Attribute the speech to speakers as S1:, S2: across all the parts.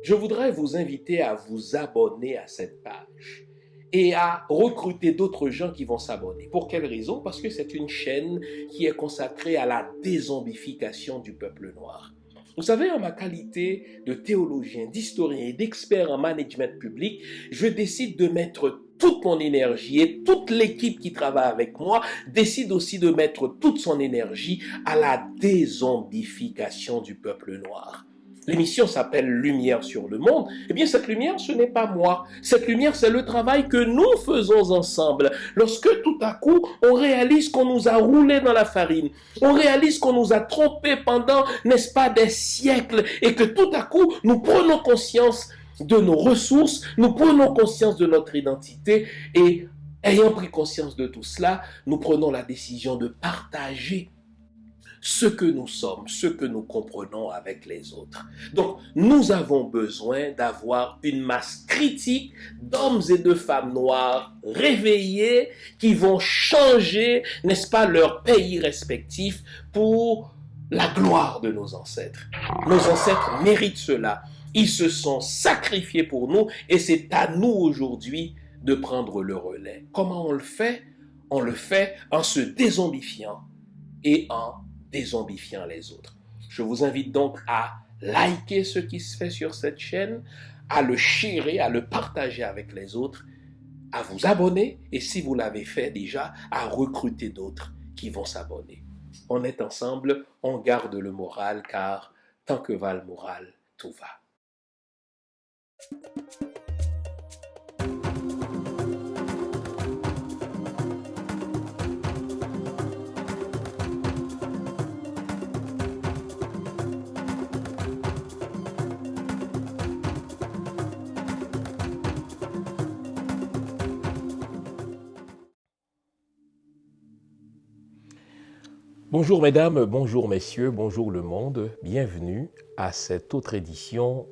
S1: je voudrais vous inviter à vous abonner à cette page et à recruter d'autres gens qui vont s'abonner. Pour quelle raison? Parce que c'est une chaîne qui est consacrée à la dézombification du peuple noir. Vous savez, en ma qualité de théologien, d'historien et d'expert en management public, je décide de mettre toute mon énergie et toute l'équipe qui travaille avec moi décide aussi de mettre toute son énergie à la dézombification du peuple noir. L'émission s'appelle Lumière sur le monde. Eh bien, cette lumière, ce n'est pas moi. Cette lumière, c'est le travail que nous faisons ensemble. Lorsque tout à coup, on réalise qu'on nous a roulé dans la farine, on réalise qu'on nous a trompés pendant, n'est-ce pas, des siècles, et que tout à coup, nous prenons conscience de nos ressources, nous prenons conscience de notre identité, et ayant pris conscience de tout cela, nous prenons la décision de partager ce que nous sommes, ce que nous comprenons avec les autres. Donc, nous avons besoin d'avoir une masse critique d'hommes et de femmes noirs réveillés qui vont changer, n'est-ce pas, leur pays respectif pour la gloire de nos ancêtres. Nos ancêtres méritent cela. Ils se sont sacrifiés pour nous et c'est à nous aujourd'hui de prendre le relais. Comment on le fait? On le fait en se dézombifiant et en dézombifiant les autres. Je vous invite donc à liker ce qui se fait sur cette chaîne, à le sharer, à le partager avec les autres, à vous abonner et si vous l'avez fait déjà, à recruter d'autres qui vont s'abonner. On est ensemble, on garde le moral car tant que va le moral, tout va. Bonjour mesdames, bonjour messieurs, bonjour le monde, bienvenue à cette autre édition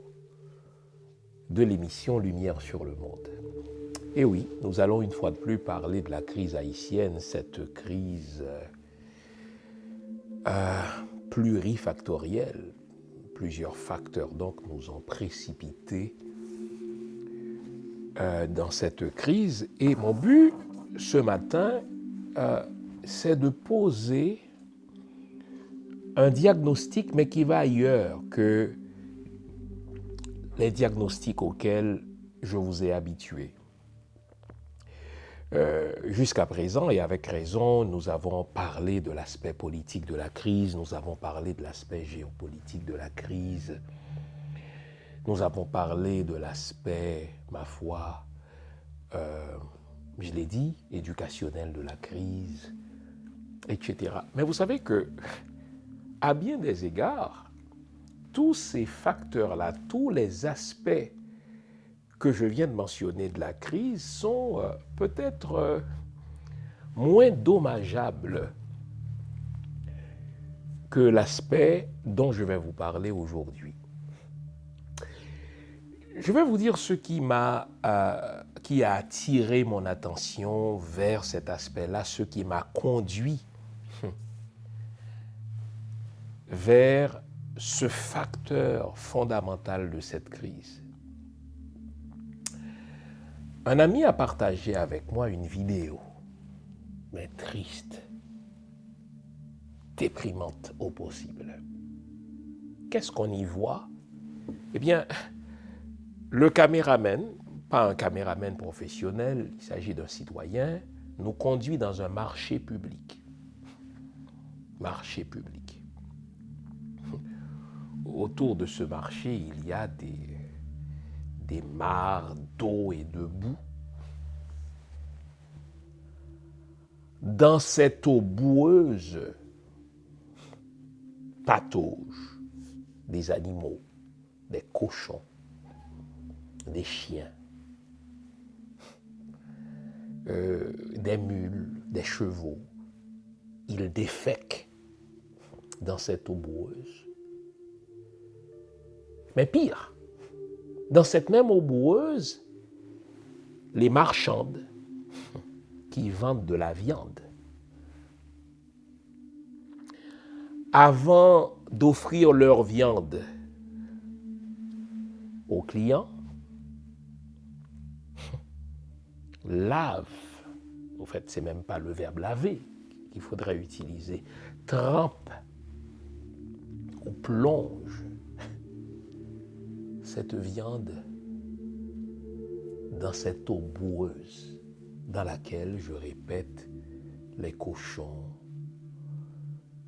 S1: de l'émission Lumière sur le monde. Et oui, nous allons une fois de plus parler de la crise haïtienne, cette crise plurifactorielle. Plusieurs facteurs donc nous ont précipités dans cette crise. Et mon but ce matin, c'est de poser un diagnostic, mais qui va ailleurs que les diagnostics auxquels je vous ai habitué. Jusqu'à présent, et avec raison, nous avons parlé de l'aspect politique de la crise, nous avons parlé de l'aspect géopolitique de la crise, nous avons parlé de l'aspect, ma foi, je l'ai dit, éducationnel de la crise, etc. Mais vous savez que, à bien des égards, tous ces facteurs-là, tous les aspects que je viens de mentionner de la crise sont peut-être moins dommageables que l'aspect dont je vais vous parler aujourd'hui. Je vais vous dire ce qui a attiré mon attention vers cet aspect-là, ce qui m'a conduit vers ce facteur fondamental de cette crise. Un ami a partagé avec moi une vidéo, mais triste, déprimante au possible. Qu'est-ce qu'on y voit? Eh bien, le caméraman, pas un caméraman professionnel, il s'agit d'un citoyen, nous conduit dans un marché public. Marché public. Autour de ce marché, il y a des mares d'eau et de boue. Dans cette eau boueuse, pataugent des animaux, des cochons, des chiens, des mules, des chevaux. Ils défèquent dans cette eau boueuse. Mais pire, dans cette même eau boueuse, les marchandes qui vendent de la viande, avant d'offrir leur viande au client, lave, en fait, c'est même pas le verbe laver qu'il faudrait utiliser, trempe ou plonge cette viande dans cette eau boueuse dans laquelle, je répète, les cochons,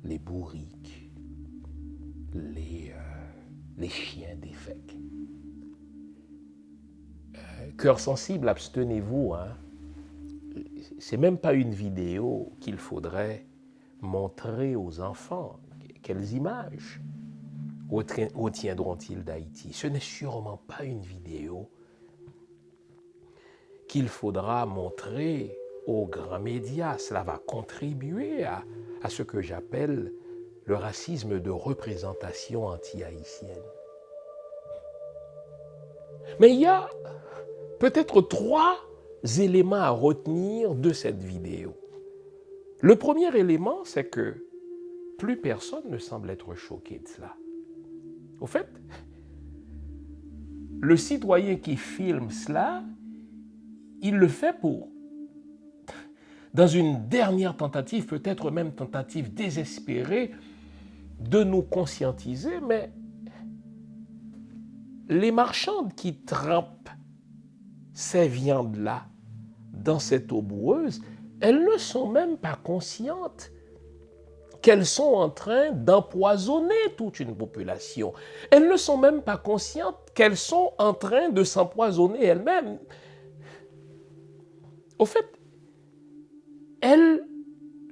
S1: les bourriques, les chiens défèquent. Cœur sensible, abstenez-vous. Hein? C'est même pas une vidéo qu'il faudrait montrer aux enfants. Quelles images retiendront-ils d'Haïti? Ce n'est sûrement pas une vidéo qu'il faudra montrer aux grands médias. Cela va contribuer à ce que j'appelle le racisme de représentation anti-haïtienne. Mais il y a peut-être 3 éléments à retenir de cette vidéo. Le premier élément, c'est que plus personne ne semble être choqué de cela. Au fait, le citoyen qui filme cela, il le fait dans une dernière tentative, peut-être même tentative désespérée, de nous conscientiser, mais les marchandes qui trempent ces viandes-là dans cette eau boueuse, elles ne sont même pas conscientes qu'elles sont en train d'empoisonner toute une population. Elles ne sont même pas conscientes qu'elles sont en train de s'empoisonner elles-mêmes. Au fait, elles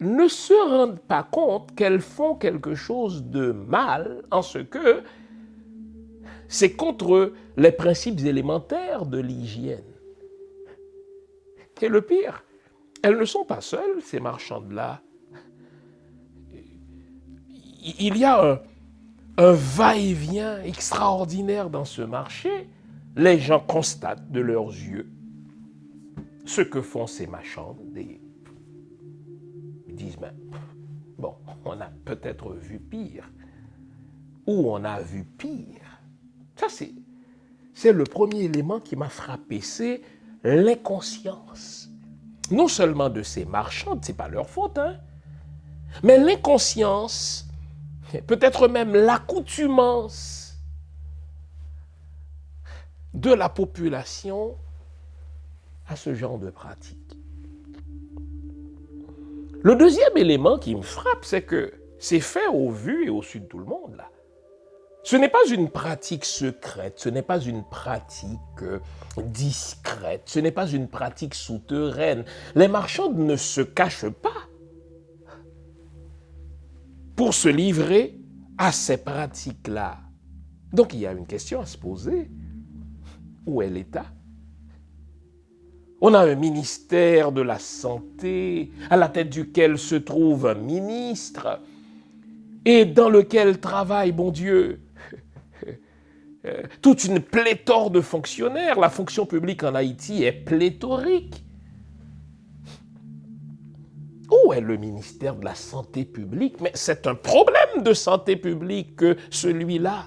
S1: ne se rendent pas compte qu'elles font quelque chose de mal en ce que c'est contre les principes élémentaires de l'hygiène. Et le pire, elles ne sont pas seules, ces marchandes-là. Il y a un va-et-vient extraordinaire dans ce marché. Les gens constatent de leurs yeux ce que font ces marchandes. Ils disent, mais, bon, on a peut-être vu pire. Ou on a vu pire. Ça, c'est le premier élément qui m'a frappé, c'est l'inconscience. Non seulement de ces marchandes, ce n'est pas leur faute, hein, mais l'inconscience, peut-être même l'accoutumance de la population à ce genre de pratique. Le deuxième élément qui me frappe, c'est que c'est fait au vu et au su de tout le monde, là. Ce n'est pas une pratique secrète, ce n'est pas une pratique discrète, ce n'est pas une pratique souterraine. Les marchands ne se cachent pas pour se livrer à ces pratiques-là. Donc il y a une question à se poser. Où est l'État? On a un ministère de la Santé à la tête duquel se trouve un ministre et dans lequel travaille, bon Dieu, toute une pléthore de fonctionnaires. La fonction publique en Haïti est pléthorique. Où est le ministère de la Santé publique? Mais c'est un problème de santé publique que celui-là.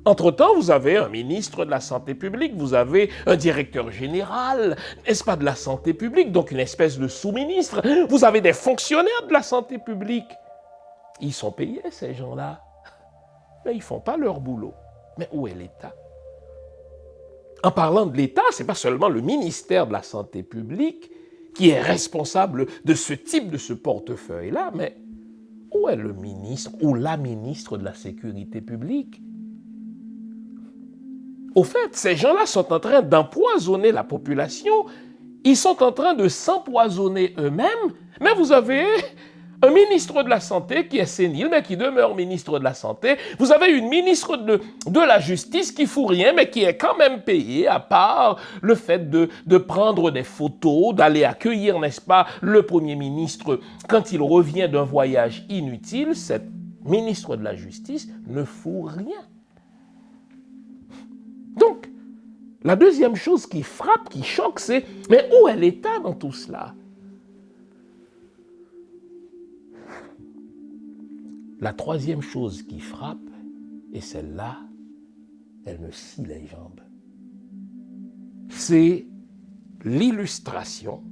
S1: Entre-temps, vous avez un ministre de la Santé publique, vous avez un directeur général, n'est-ce pas, de la Santé publique, donc une espèce de sous-ministre. Vous avez des fonctionnaires de la santé publique. Ils sont payés, ces gens-là. Mais ils ne font pas leur boulot. Mais où est l'État? En parlant de l'État, ce n'est pas seulement le ministère de la Santé publique qui est responsable de ce type de ce portefeuille-là, mais où est le ministre ou la ministre de la Sécurité publique? Au fait, ces gens-là sont en train d'empoisonner la population, ils sont en train de s'empoisonner eux-mêmes, mais vous avez un ministre de la Santé qui est sénile, mais qui demeure ministre de la Santé. Vous avez une ministre de la Justice qui ne fout rien, mais qui est quand même payée, à part le fait de prendre des photos, d'aller accueillir, n'est-ce pas, le Premier ministre quand il revient d'un voyage inutile. Cette ministre de la Justice ne fout rien. Donc, la deuxième chose qui frappe, qui choque, c'est « mais où est l'État dans tout cela ?» La troisième chose qui frappe, et celle-là, elle me scie les jambes. C'est l'illustration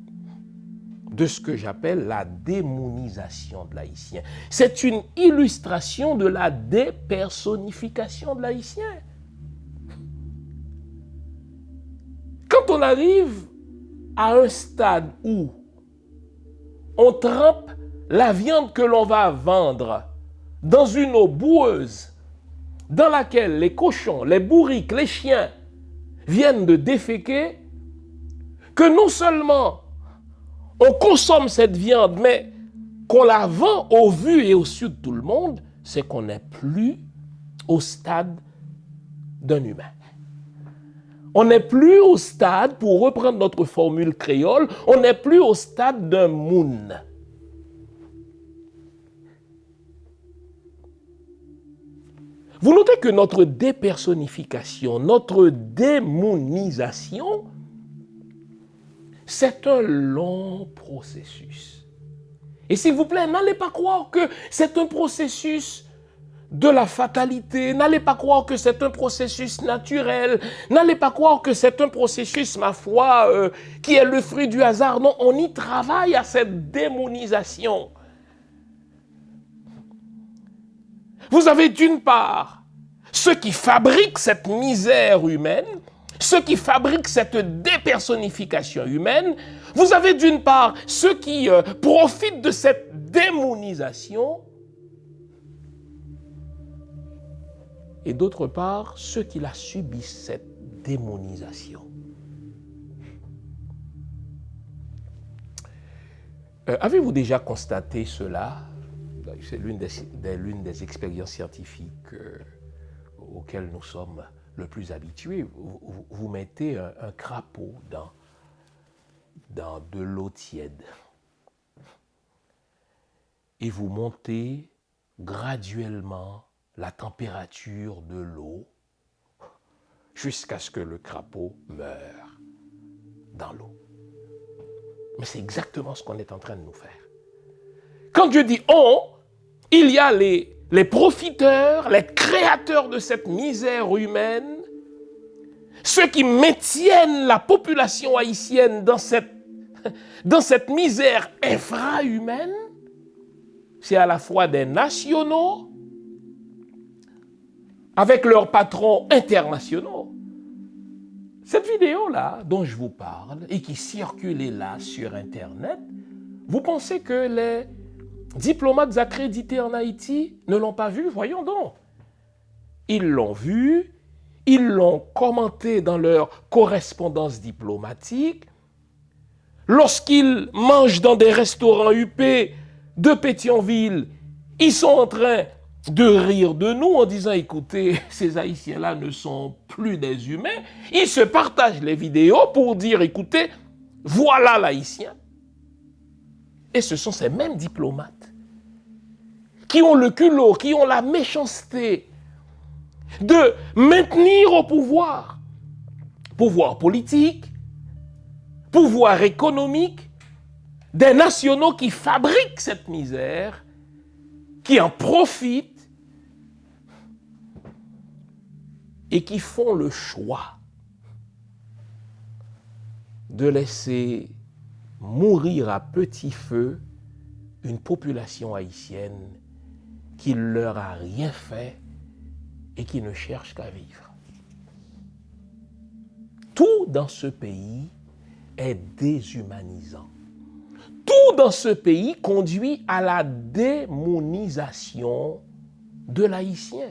S1: de ce que j'appelle la démonisation de l'haïtien. C'est une illustration de la dépersonnification de l'haïtien. Quand on arrive à un stade où on trempe la viande que l'on va vendre dans une eau boueuse dans laquelle les cochons, les bourriques, les chiens viennent de déféquer, que non seulement on consomme cette viande, mais qu'on la vend au vu et au su de tout le monde, c'est qu'on n'est plus au stade d'un humain. On n'est plus au stade, pour reprendre notre formule créole, on n'est plus au stade d'un moun. Vous notez que notre dépersonnification, notre démonisation, c'est un long processus. Et s'il vous plaît, n'allez pas croire que c'est un processus de la fatalité, n'allez pas croire que c'est un processus naturel, n'allez pas croire que c'est un processus, ma foi, qui est le fruit du hasard. Non, on y travaille à cette démonisation. Vous avez d'une part ceux qui fabriquent cette misère humaine, ceux qui fabriquent cette dépersonnification humaine. Vous avez d'une part ceux qui profitent de cette démonisation et d'autre part ceux qui la subissent, cette démonisation. Avez-vous déjà constaté cela? C'est l'une des expériences scientifiques auxquelles nous sommes le plus habitués. Vous mettez un crapaud dans de l'eau tiède et vous montez graduellement la température de l'eau jusqu'à ce que le crapaud meure dans l'eau. Mais c'est exactement ce qu'on est en train de nous faire. Quand je dis « on », il y a les profiteurs, les créateurs de cette misère humaine, ceux qui maintiennent la population haïtienne dans cette misère infra-humaine. C'est à la fois des nationaux avec leurs patrons internationaux. Cette vidéo-là dont je vous parle et qui circulait là sur Internet, vous pensez que les diplomates accrédités en Haïti ne l'ont pas vu? Voyons donc. Ils l'ont vu, ils l'ont commenté dans leur correspondance diplomatique. Lorsqu'ils mangent dans des restaurants huppés de Pétionville, ils sont en train de rire de nous en disant « Écoutez, ces Haïtiens-là ne sont plus des humains ». Ils se partagent les vidéos pour dire « Écoutez, voilà l'Haïtien ». Et ce sont ces mêmes diplomates qui ont le culot, qui ont la méchanceté de maintenir au pouvoir politique, pouvoir économique, des nationaux qui fabriquent cette misère, qui en profitent et qui font le choix de laisser mourir à petit feu une population haïtienne qui ne leur a rien fait et qui ne cherche qu'à vivre. Tout dans ce pays est déshumanisant. Tout dans ce pays conduit à la démonisation de l'haïtien.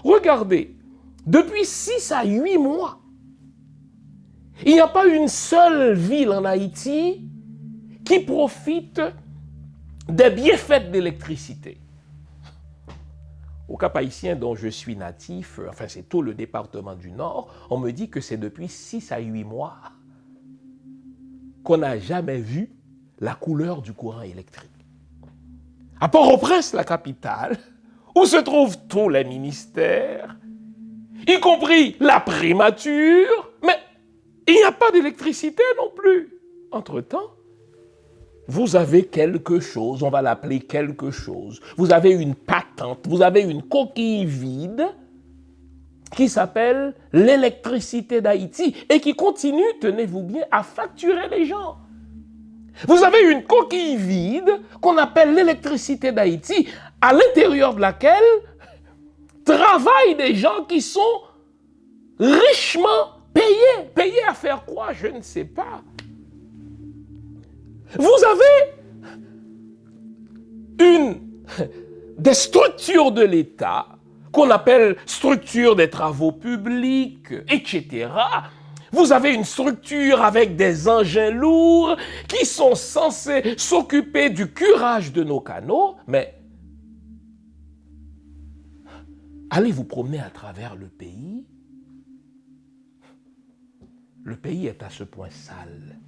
S1: Regardez, depuis 6 à 8 mois, il n'y a pas une seule ville en Haïti qui profite des bienfaits de l'électricité. Au Cap haïtien dont je suis natif, enfin c'est tout le département du Nord, on me dit que c'est depuis 6 à 8 mois qu'on n'a jamais vu la couleur du courant électrique. À Port-au-Prince, la capitale, où se trouvent tous les ministères, y compris la primature, mais il n'y a pas d'électricité non plus. Entre-temps, vous avez quelque chose, on va l'appeler quelque chose. Vous avez une patente, vous avez une coquille vide qui s'appelle l'électricité d'Haïti et qui continue, tenez-vous bien, à facturer les gens. Vous avez une coquille vide qu'on appelle l'électricité d'Haïti, à l'intérieur de laquelle travaillent des gens qui sont richement payés. Payés à faire quoi? Je ne sais pas. Vous avez des structures de l'État qu'on appelle structure des travaux publics, etc. Vous avez une structure avec des engins lourds qui sont censés s'occuper du curage de nos canaux, mais allez vous promener à travers le pays. Le pays est à ce point sale.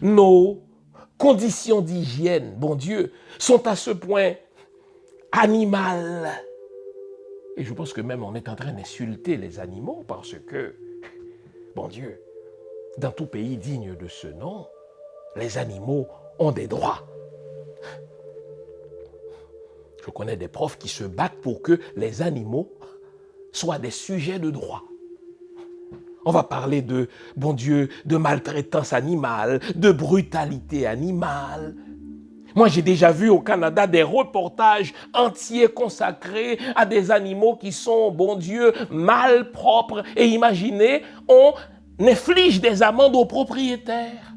S1: Nos conditions d'hygiène, bon Dieu, sont à ce point animales. Et je pense que même on est en train d'insulter les animaux parce que, bon Dieu, dans tout pays digne de ce nom, les animaux ont des droits. Je connais des profs qui se battent pour que les animaux soient des sujets de droit. On va parler de, bon Dieu, de maltraitance animale, de brutalité animale. Moi, j'ai déjà vu au Canada des reportages entiers consacrés à des animaux qui sont, bon Dieu, malpropres. Et imaginez, on inflige des amendes aux propriétaires.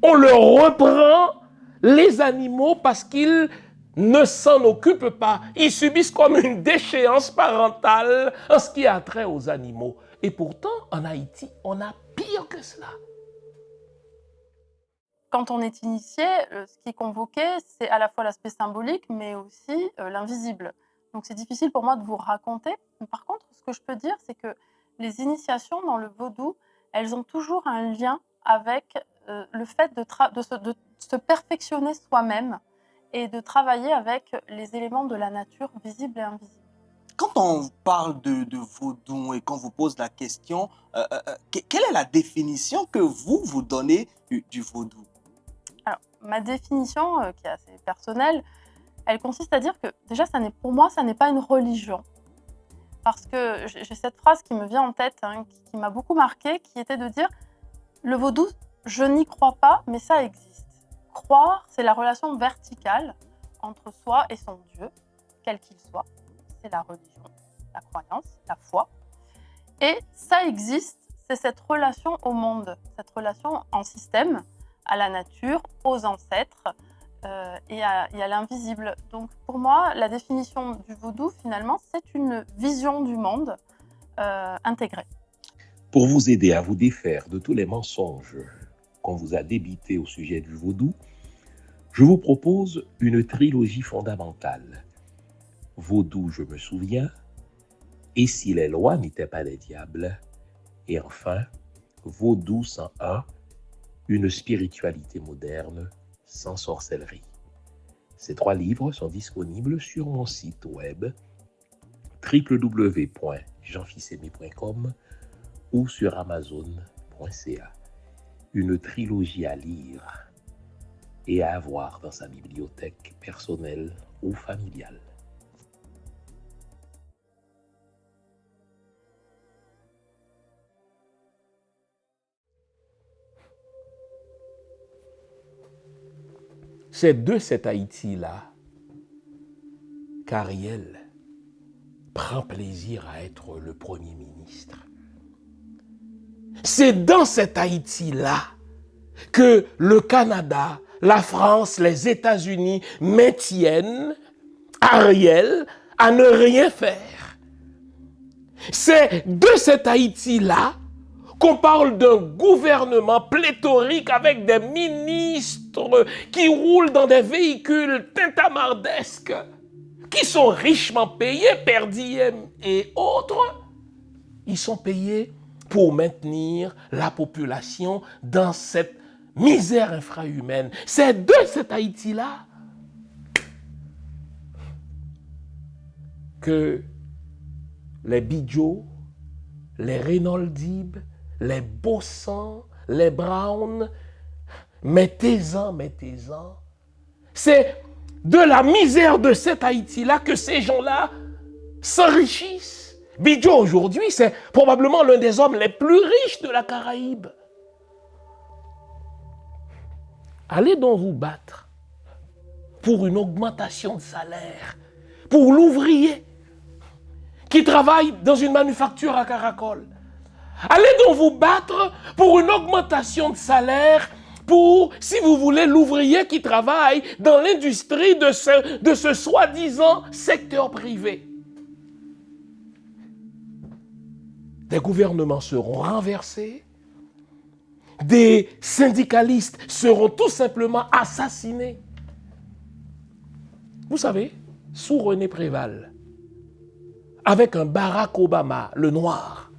S1: On leur reprend les animaux parce qu'ils ne s'en occupent pas. Ils subissent comme une déchéance parentale en ce qui a trait aux animaux. Et pourtant, en Haïti, on a pire que cela.
S2: Quand on est initié, ce qui est convoqué, c'est à la fois l'aspect symbolique, mais aussi l'invisible. Donc c'est difficile pour moi de vous raconter. Par contre, ce que je peux dire, c'est que les initiations dans le vaudou, elles ont toujours un lien avec le fait de se perfectionner soi-même et de travailler avec les éléments de la nature visibles et invisibles.
S3: Quand on parle de vaudou et qu'on vous pose la question, quelle est la définition que vous donnez du vaudou?
S2: Alors, ma définition, qui est assez personnelle, elle consiste à dire que déjà, pour moi, ça n'est pas une religion. Parce que j'ai cette phrase qui me vient en tête, qui m'a beaucoup marquée, qui était de dire « Le vaudou, je n'y crois pas, mais ça existe. Croire, c'est la relation verticale entre soi et son Dieu, quel qu'il soit. C'est la religion, la croyance, la foi. Et ça existe, c'est cette relation au monde, cette relation en système, à la nature, aux ancêtres et à l'invisible. Donc pour moi, la définition du vaudou, finalement, c'est une vision du monde intégrée.
S1: Pour vous aider à vous défaire de tous les mensonges qu'on vous a débités au sujet du vaudou, je vous propose une trilogie fondamentale. Vaudou, je me souviens, et si les lois n'étaient pas des diables, et enfin, Vaudou 101, une spiritualité moderne sans sorcellerie. Ces 3 livres sont disponibles sur mon site web www.jeanfilsaimé.com ou sur amazon.ca. Une trilogie à lire et à avoir dans sa bibliothèque personnelle ou familiale. C'est de cet Haïti-là qu'Ariel prend plaisir à être le Premier ministre. C'est dans cet Haïti-là que le Canada, la France, les États-Unis maintiennent Ariel à ne rien faire. C'est de cet Haïti-là qu'on parle d'un gouvernement pléthorique avec des ministres qui roulent dans des véhicules tintamardesques, qui sont richement payés, per diem et autres. Ils sont payés pour maintenir la population dans cette misère infrahumaine. C'est de cet Haïti-là que les Bidjo, les Reynoldib, les Bossan, les Brown, mettez-en. C'est de la misère de cet Haïti-là que ces gens-là s'enrichissent. Bidjo, aujourd'hui, c'est probablement l'un des hommes les plus riches de la Caraïbe. Allez donc vous battre pour une augmentation de salaire, pour l'ouvrier qui travaille dans une manufacture à Caracol. Allez donc vous battre pour une augmentation de salaire pour, si vous voulez, l'ouvrier qui travaille dans l'industrie de ce soi-disant secteur privé. Des gouvernements seront renversés, des syndicalistes seront tout simplement assassinés. Vous savez, sous René Préval, avec un Barack Obama, le noir,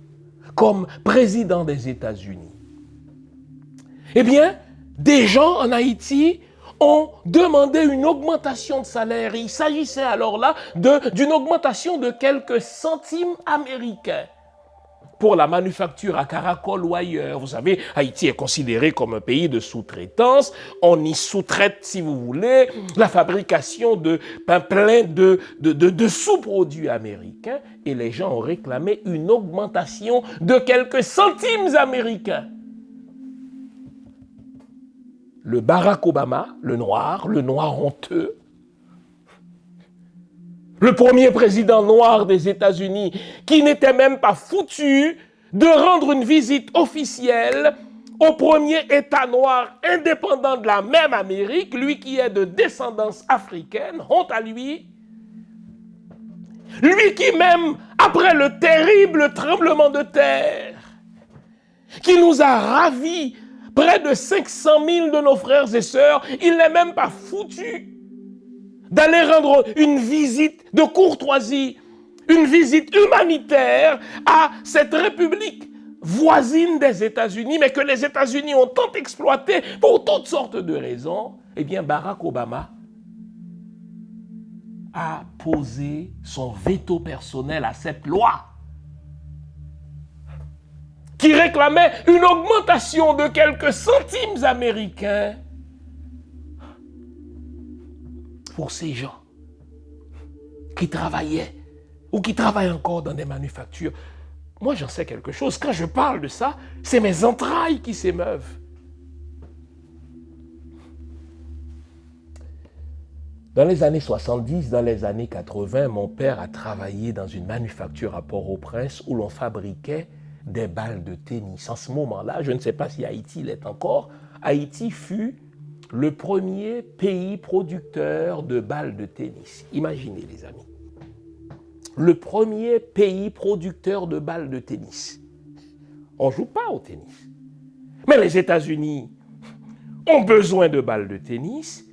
S1: comme président des États-Unis, eh bien, des gens en Haïti ont demandé une augmentation de salaire. Il s'agissait alors là d'une augmentation de quelques centimes américains pour la manufacture à Caracol ou ailleurs. Vous savez, Haïti est considéré comme un pays de sous-traitance. On y sous-traite, si vous voulez, la fabrication de plein de sous-produits américains. Et les gens ont réclamé une augmentation de quelques centimes américains. Le Barack Obama, le noir honteux, le premier président noir des États-Unis, qui n'était même pas foutu de rendre une visite officielle au premier État noir indépendant de la même Amérique, lui qui est de descendance africaine, honte à lui. Lui qui même, après le terrible tremblement de terre, qui nous a ravis près de 500 000 de nos frères et sœurs, il n'est même pas foutu d'aller rendre une visite de courtoisie, une visite humanitaire à cette république voisine des États-Unis, mais que les États-Unis ont tant exploité pour toutes sortes de raisons. Eh bien, Barack Obama a posé son veto personnel à cette loi qui réclamait une augmentation de quelques centimes américains pour ces gens qui travaillaient ou qui travaillent encore dans des manufactures. Moi, j'en sais quelque chose. Quand je parle de ça, c'est mes entrailles qui s'émeuvent. Dans les années 70, dans les années 80, mon père a travaillé dans une manufacture à Port-au-Prince où l'on fabriquait des balles de tennis. En ce moment-là, je ne sais pas si Haïti l'est encore, Haïti fut le premier pays producteur de balles de tennis. Imaginez, les amis. Le premier pays producteur de balles de tennis. On ne joue pas au tennis. Mais les États-Unis ont besoin de balles de tennis.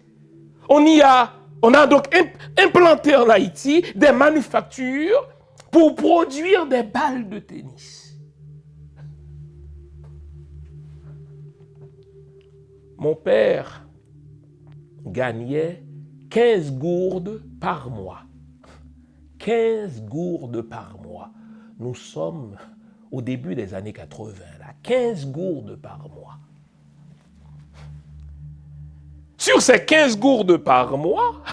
S1: On a donc implanté en Haïti des manufactures pour produire des balles de tennis. Mon père gagnait 15 gourdes par mois. 15 gourdes par mois. Nous sommes au début des années 80, là. 15 gourdes par mois. Sur ces 15 gourdes par mois,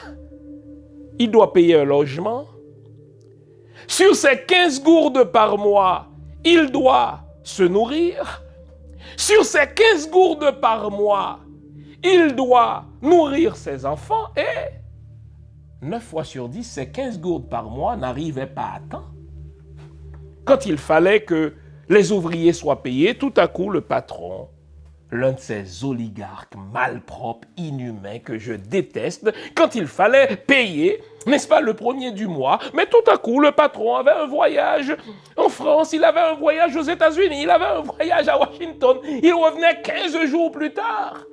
S1: il doit payer un logement. Sur ces 15 gourdes par mois, il doit se nourrir. Sur ces 15 gourdes par mois, il doit nourrir ses enfants et 9 fois sur 10, ces 15 gourdes par mois n'arrivaient pas à temps. Quand il fallait que les ouvriers soient payés, tout à coup, le patron, l'un de ces oligarques malpropres, inhumains, que je déteste, quand il fallait payer, n'est-ce pas, le premier du mois, mais tout à coup, le patron avait un voyage en France, il avait un voyage aux États-Unis, il avait un voyage à Washington, il revenait 15 jours plus tard.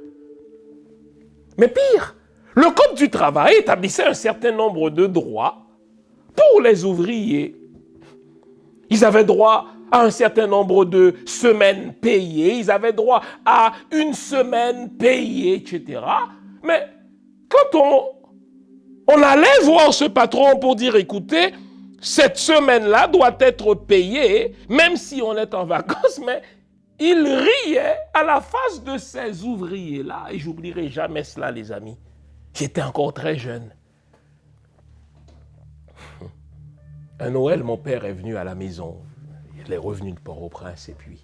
S1: Mais pire, le Code du travail établissait un certain nombre de droits pour les ouvriers. Ils avaient droit à un certain nombre de semaines payées, ils avaient droit à une semaine payée, etc. Mais quand on allait voir ce patron pour dire, écoutez, cette semaine-là doit être payée, même si on est en vacances, mais il riait à la face de ces ouvriers-là. Et j'oublierai jamais cela, les amis. J'étais encore très jeune. Un Noël, mon père est venu à la maison. Il est revenu de Port-au-Prince et puis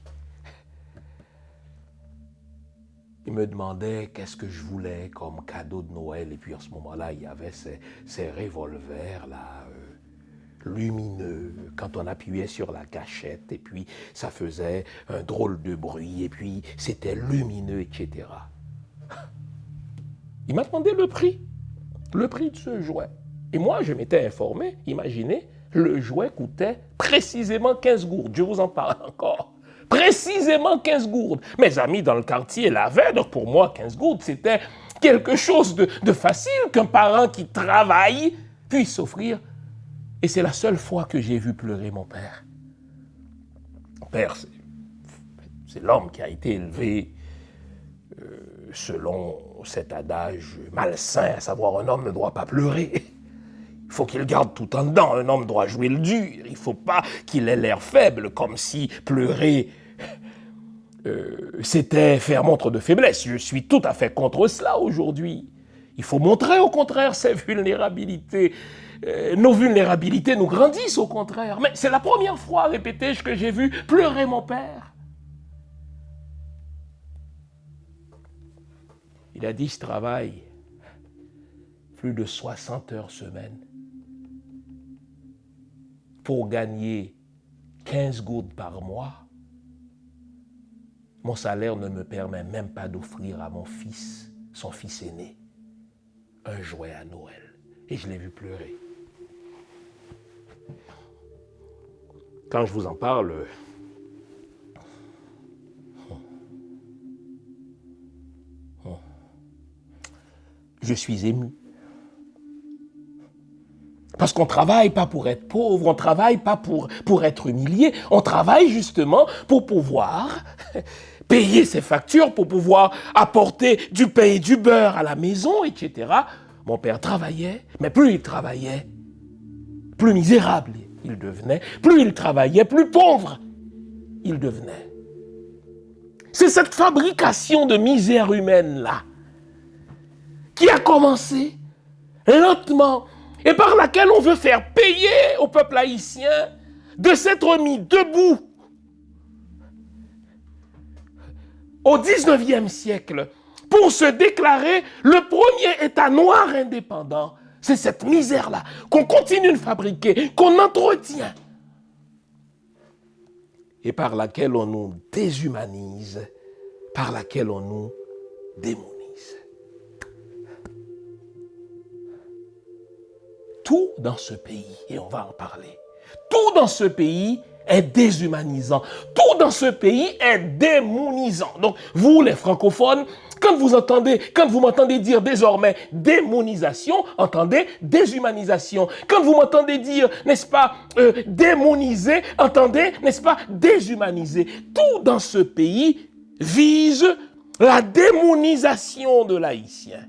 S1: il me demandait qu'est-ce que je voulais comme cadeau de Noël. Et puis à ce moment-là, il y avait ces revolvers là, lumineux, quand on appuyait sur la gâchette et puis ça faisait un drôle de bruit et puis c'était lumineux, etc. Il m'a demandé le prix de ce jouet. Et moi, je m'étais informé, imaginez, le jouet coûtait précisément 15 gourdes. Je vous en parle encore. Précisément 15 gourdes. Mes amis dans le quartier l'avaient, donc pour moi, 15 gourdes, c'était quelque chose de facile qu'un parent qui travaille puisse s'offrir. Et c'est la seule fois que j'ai vu pleurer mon père. Mon père, c'est l'homme qui a été élevé selon cet adage malsain, à savoir un homme ne doit pas pleurer. Il faut qu'il garde tout en dedans. Un homme doit jouer le dur. Il ne faut pas qu'il ait l'air faible, comme si pleurer, c'était faire montre de faiblesse. Je suis tout à fait contre cela aujourd'hui. Il faut montrer au contraire ses vulnérabilités. Nos vulnérabilités nous grandissent au contraire. Mais c'est la première fois, répétais-je, que j'ai vu pleurer mon père. Il a dit, je travaille plus de 60 heures semaine pour gagner 15 gourdes par mois. Mon salaire ne me permet même pas d'offrir à mon fils, son fils aîné, un jouet à Noël. Et je l'ai vu pleurer. Quand je vous en parle, je suis ému. Parce qu'on ne travaille pas pour être pauvre, on ne travaille pas pour être humilié, on travaille justement pour pouvoir payer ses factures, pour pouvoir apporter du pain et du beurre à la maison, etc. Mon père travaillait, mais plus il travaillait, plus misérable il devenait, plus il travaillait, plus pauvre il devenait. C'est cette fabrication de misère humaine-là qui a commencé lentement et par laquelle on veut faire payer au peuple haïtien de s'être mis debout au 19e siècle pour se déclarer le premier État noir indépendant. C'est cette misère-là qu'on continue de fabriquer, qu'on entretient et par laquelle on nous déshumanise, par laquelle on nous démonise. Tout dans ce pays, et on va en parler, tout dans ce pays est déshumanisant. Tout dans ce pays est démonisant. Donc, vous, les francophones, quand vous m'entendez dire désormais démonisation, entendez déshumanisation. Quand vous m'entendez dire, n'est-ce pas, démoniser, entendez, n'est-ce pas, déshumaniser. Tout dans ce pays vise la démonisation de l'haïtien.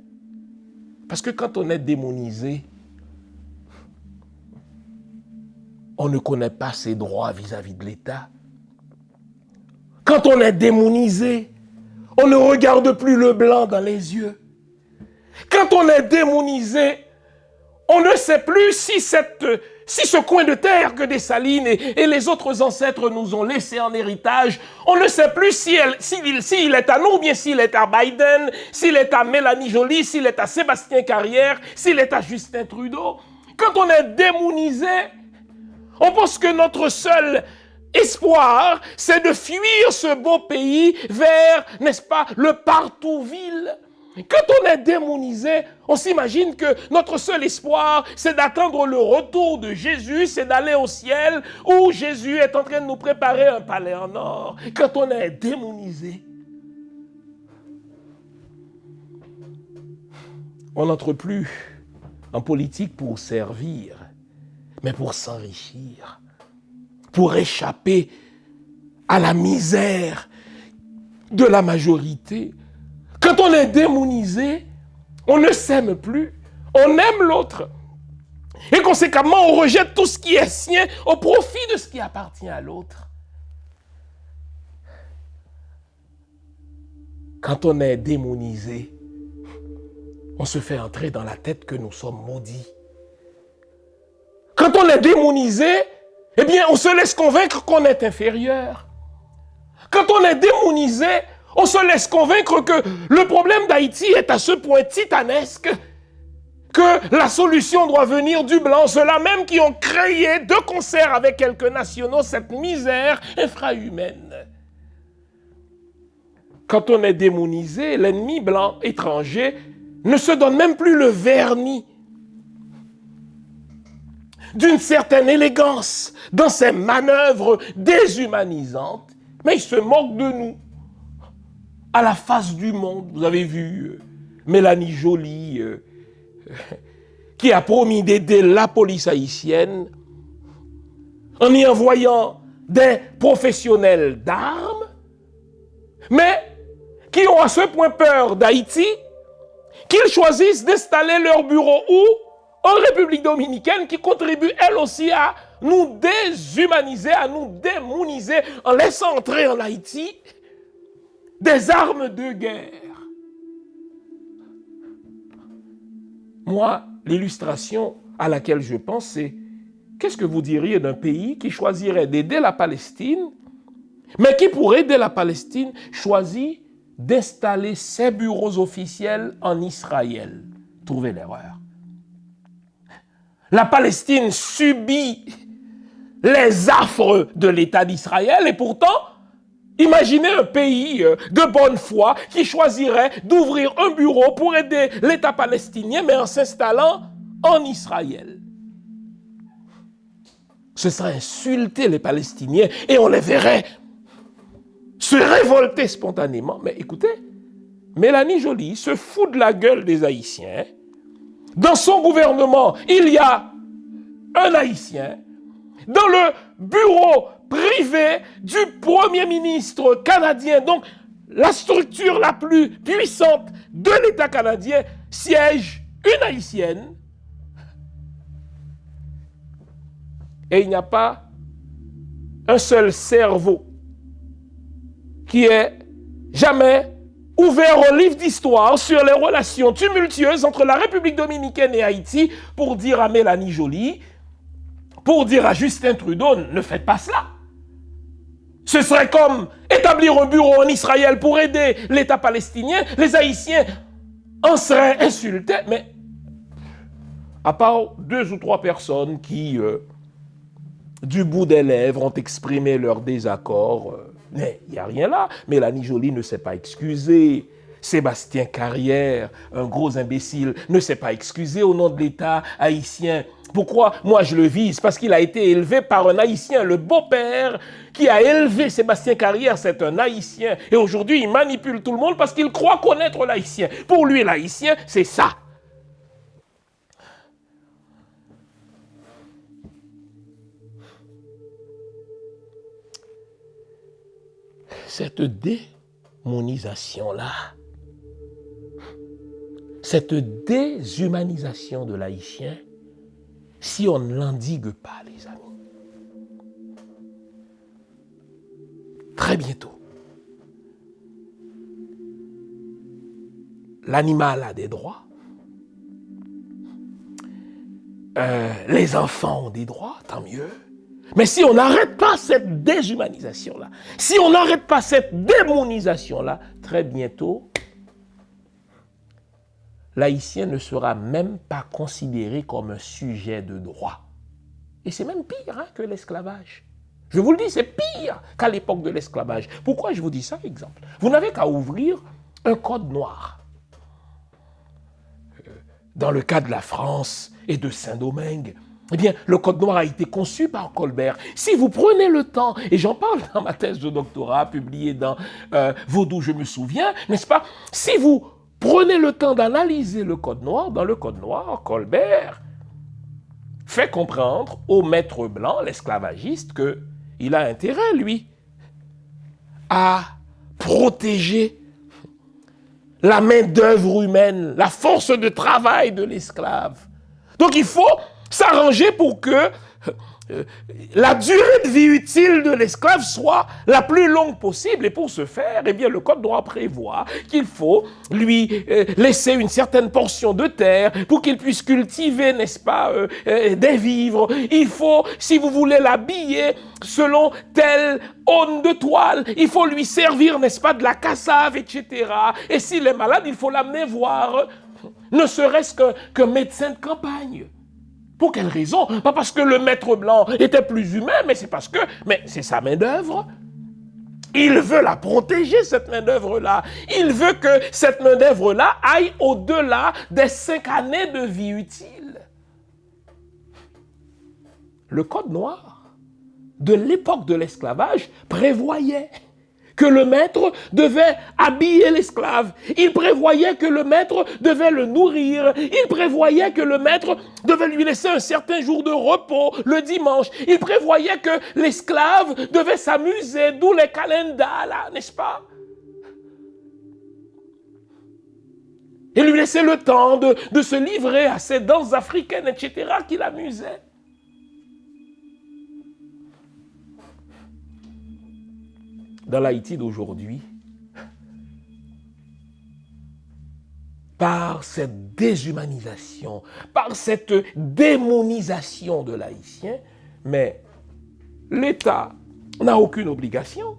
S1: Parce que quand on est démonisé, on ne connaît pas ses droits vis-à-vis de l'État. Quand on est démonisé, on ne regarde plus le blanc dans les yeux. Quand on est démonisé, on ne sait plus si ce coin de terre que Dessalines et les autres ancêtres nous ont laissé en héritage, on ne sait plus s'il est à nous ou bien s'il est à Biden, s'il est à Mélanie Joly, s'il est à Sébastien Carrière, s'il est à Justin Trudeau. Quand on est démonisé, on pense que notre seul espoir, c'est de fuir ce beau pays vers, n'est-ce pas, le partout-ville. Quand on est démonisé, on s'imagine que notre seul espoir, c'est d'attendre le retour de Jésus, c'est d'aller au ciel où Jésus est en train de nous préparer un palais en or. Quand on est démonisé, on n'entre plus en politique pour servir, mais pour s'enrichir, pour échapper à la misère de la majorité. Quand on est démonisé, on ne s'aime plus, on aime l'autre. Et conséquemment, on rejette tout ce qui est sien au profit de ce qui appartient à l'autre. Quand on est démonisé, on se fait entrer dans la tête que nous sommes maudits. Quand on est démonisé, eh bien, on se laisse convaincre qu'on est inférieur. Quand on est démonisé, on se laisse convaincre que le problème d'Haïti est à ce point titanesque que la solution doit venir du blanc, ceux-là même qui ont créé de concert avec quelques nationaux cette misère infrahumaine. Quand on est démonisé, l'ennemi blanc étranger ne se donne même plus le vernis d'une certaine élégance dans ses manœuvres déshumanisantes, mais il se moque de nous. À la face du monde, vous avez vu Mélanie Joly, qui a promis d'aider la police haïtienne en y envoyant des professionnels d'armes, mais qui ont à ce point peur d'Haïti qu'ils choisissent d'installer leur bureau où en République dominicaine, qui contribue elle aussi à nous déshumaniser, à nous démoniser en laissant entrer en Haïti des armes de guerre. Moi, l'illustration à laquelle je pense, c'est qu'est-ce que vous diriez d'un pays qui choisirait d'aider la Palestine, mais qui, pour aider la Palestine, choisit d'installer ses bureaux officiels en Israël? Trouvez l'erreur. La Palestine subit les affres de l'État d'Israël et pourtant, imaginez un pays de bonne foi qui choisirait d'ouvrir un bureau pour aider l'État palestinien, mais en s'installant en Israël. Ce serait insulter les Palestiniens et on les verrait se révolter spontanément. Mais écoutez, Mélanie Joly se fout de la gueule des Haïtiens. Dans son gouvernement, il y a un Haïtien. Dans le bureau privé du Premier ministre canadien, donc la structure la plus puissante de l'État canadien, siège une Haïtienne. Et il n'y a pas un seul cerveau qui ait jamais ouvert un livre d'histoire sur les relations tumultueuses entre la République dominicaine et Haïti pour dire à Mélanie Joly, pour dire à Justin Trudeau, ne faites pas cela. Ce serait comme établir un bureau en Israël pour aider l'État palestinien. Les Haïtiens en seraient insultés, mais à part 2 ou 3 personnes qui, du bout des lèvres, ont exprimé leur désaccord, mais il n'y a rien là. Mélanie Joly ne s'est pas excusée. Sébastien Carrière, un gros imbécile, ne s'est pas excusé au nom de l'État haïtien. Pourquoi moi je le vise? Parce qu'il a été élevé par un Haïtien. Le beau-père qui a élevé Sébastien Carrière, c'est un Haïtien. Et aujourd'hui, il manipule tout le monde parce qu'il croit connaître l'Haïtien. Pour lui, l'Haïtien, c'est ça. Cette démonisation-là, cette déshumanisation de l'Haïtien, si on ne l'endigue pas, les amis, très bientôt, l'animal a des droits, les enfants ont des droits, tant mieux. Mais si on n'arrête pas cette déshumanisation-là, si on n'arrête pas cette démonisation-là, très bientôt, l'Haïtien ne sera même pas considéré comme un sujet de droit. Et c'est même pire que l'esclavage. Je vous le dis, c'est pire qu'à l'époque de l'esclavage. Pourquoi je vous dis ça, exemple? Vous n'avez qu'à ouvrir un code noir. Dans le cas de la France et de Saint-Domingue, eh bien, le code noir a été conçu par Colbert. Si vous prenez le temps, et j'en parle dans ma thèse de doctorat, publiée dans Vaudou, je me souviens, n'est-ce pas? Si vous prenez le temps d'analyser le code noir, dans le code noir, Colbert fait comprendre au maître blanc, l'esclavagiste, qu'il a intérêt, lui, à protéger la main-d'œuvre humaine, la force de travail de l'esclave. Donc il faut s'arranger pour que la durée de vie utile de l'esclave soit la plus longue possible. Et pour ce faire, eh bien, le Code droit prévoit qu'il faut lui laisser une certaine portion de terre pour qu'il puisse cultiver, n'est-ce pas, des vivres. Il faut, si vous voulez l'habiller selon telle aune de toile, il faut lui servir, n'est-ce pas, de la cassave, etc. Et s'il est malade, il faut l'amener voir, ne serait-ce qu'un médecin de campagne. Pour quelle raison? Pas parce que le maître blanc était plus humain, mais c'est parce que c'est sa main-d'œuvre. Il veut la protéger, cette main-d'œuvre-là. Il veut que cette main-d'œuvre-là aille au-delà des 5 années de vie utile. Le Code noir de l'époque de l'esclavage prévoyait que le maître devait habiller l'esclave. Il prévoyait que le maître devait le nourrir. Il prévoyait que le maître devait lui laisser un certain jour de repos le dimanche. Il prévoyait que l'esclave devait s'amuser, d'où les calendas, là, n'est-ce pas? Et lui laisser le temps de se livrer à ces danses africaines, etc., qui l'amusaient. Dans l'Haïti d'aujourd'hui, par cette déshumanisation, par cette démonisation de l'haïtien, mais l'État n'a aucune obligation.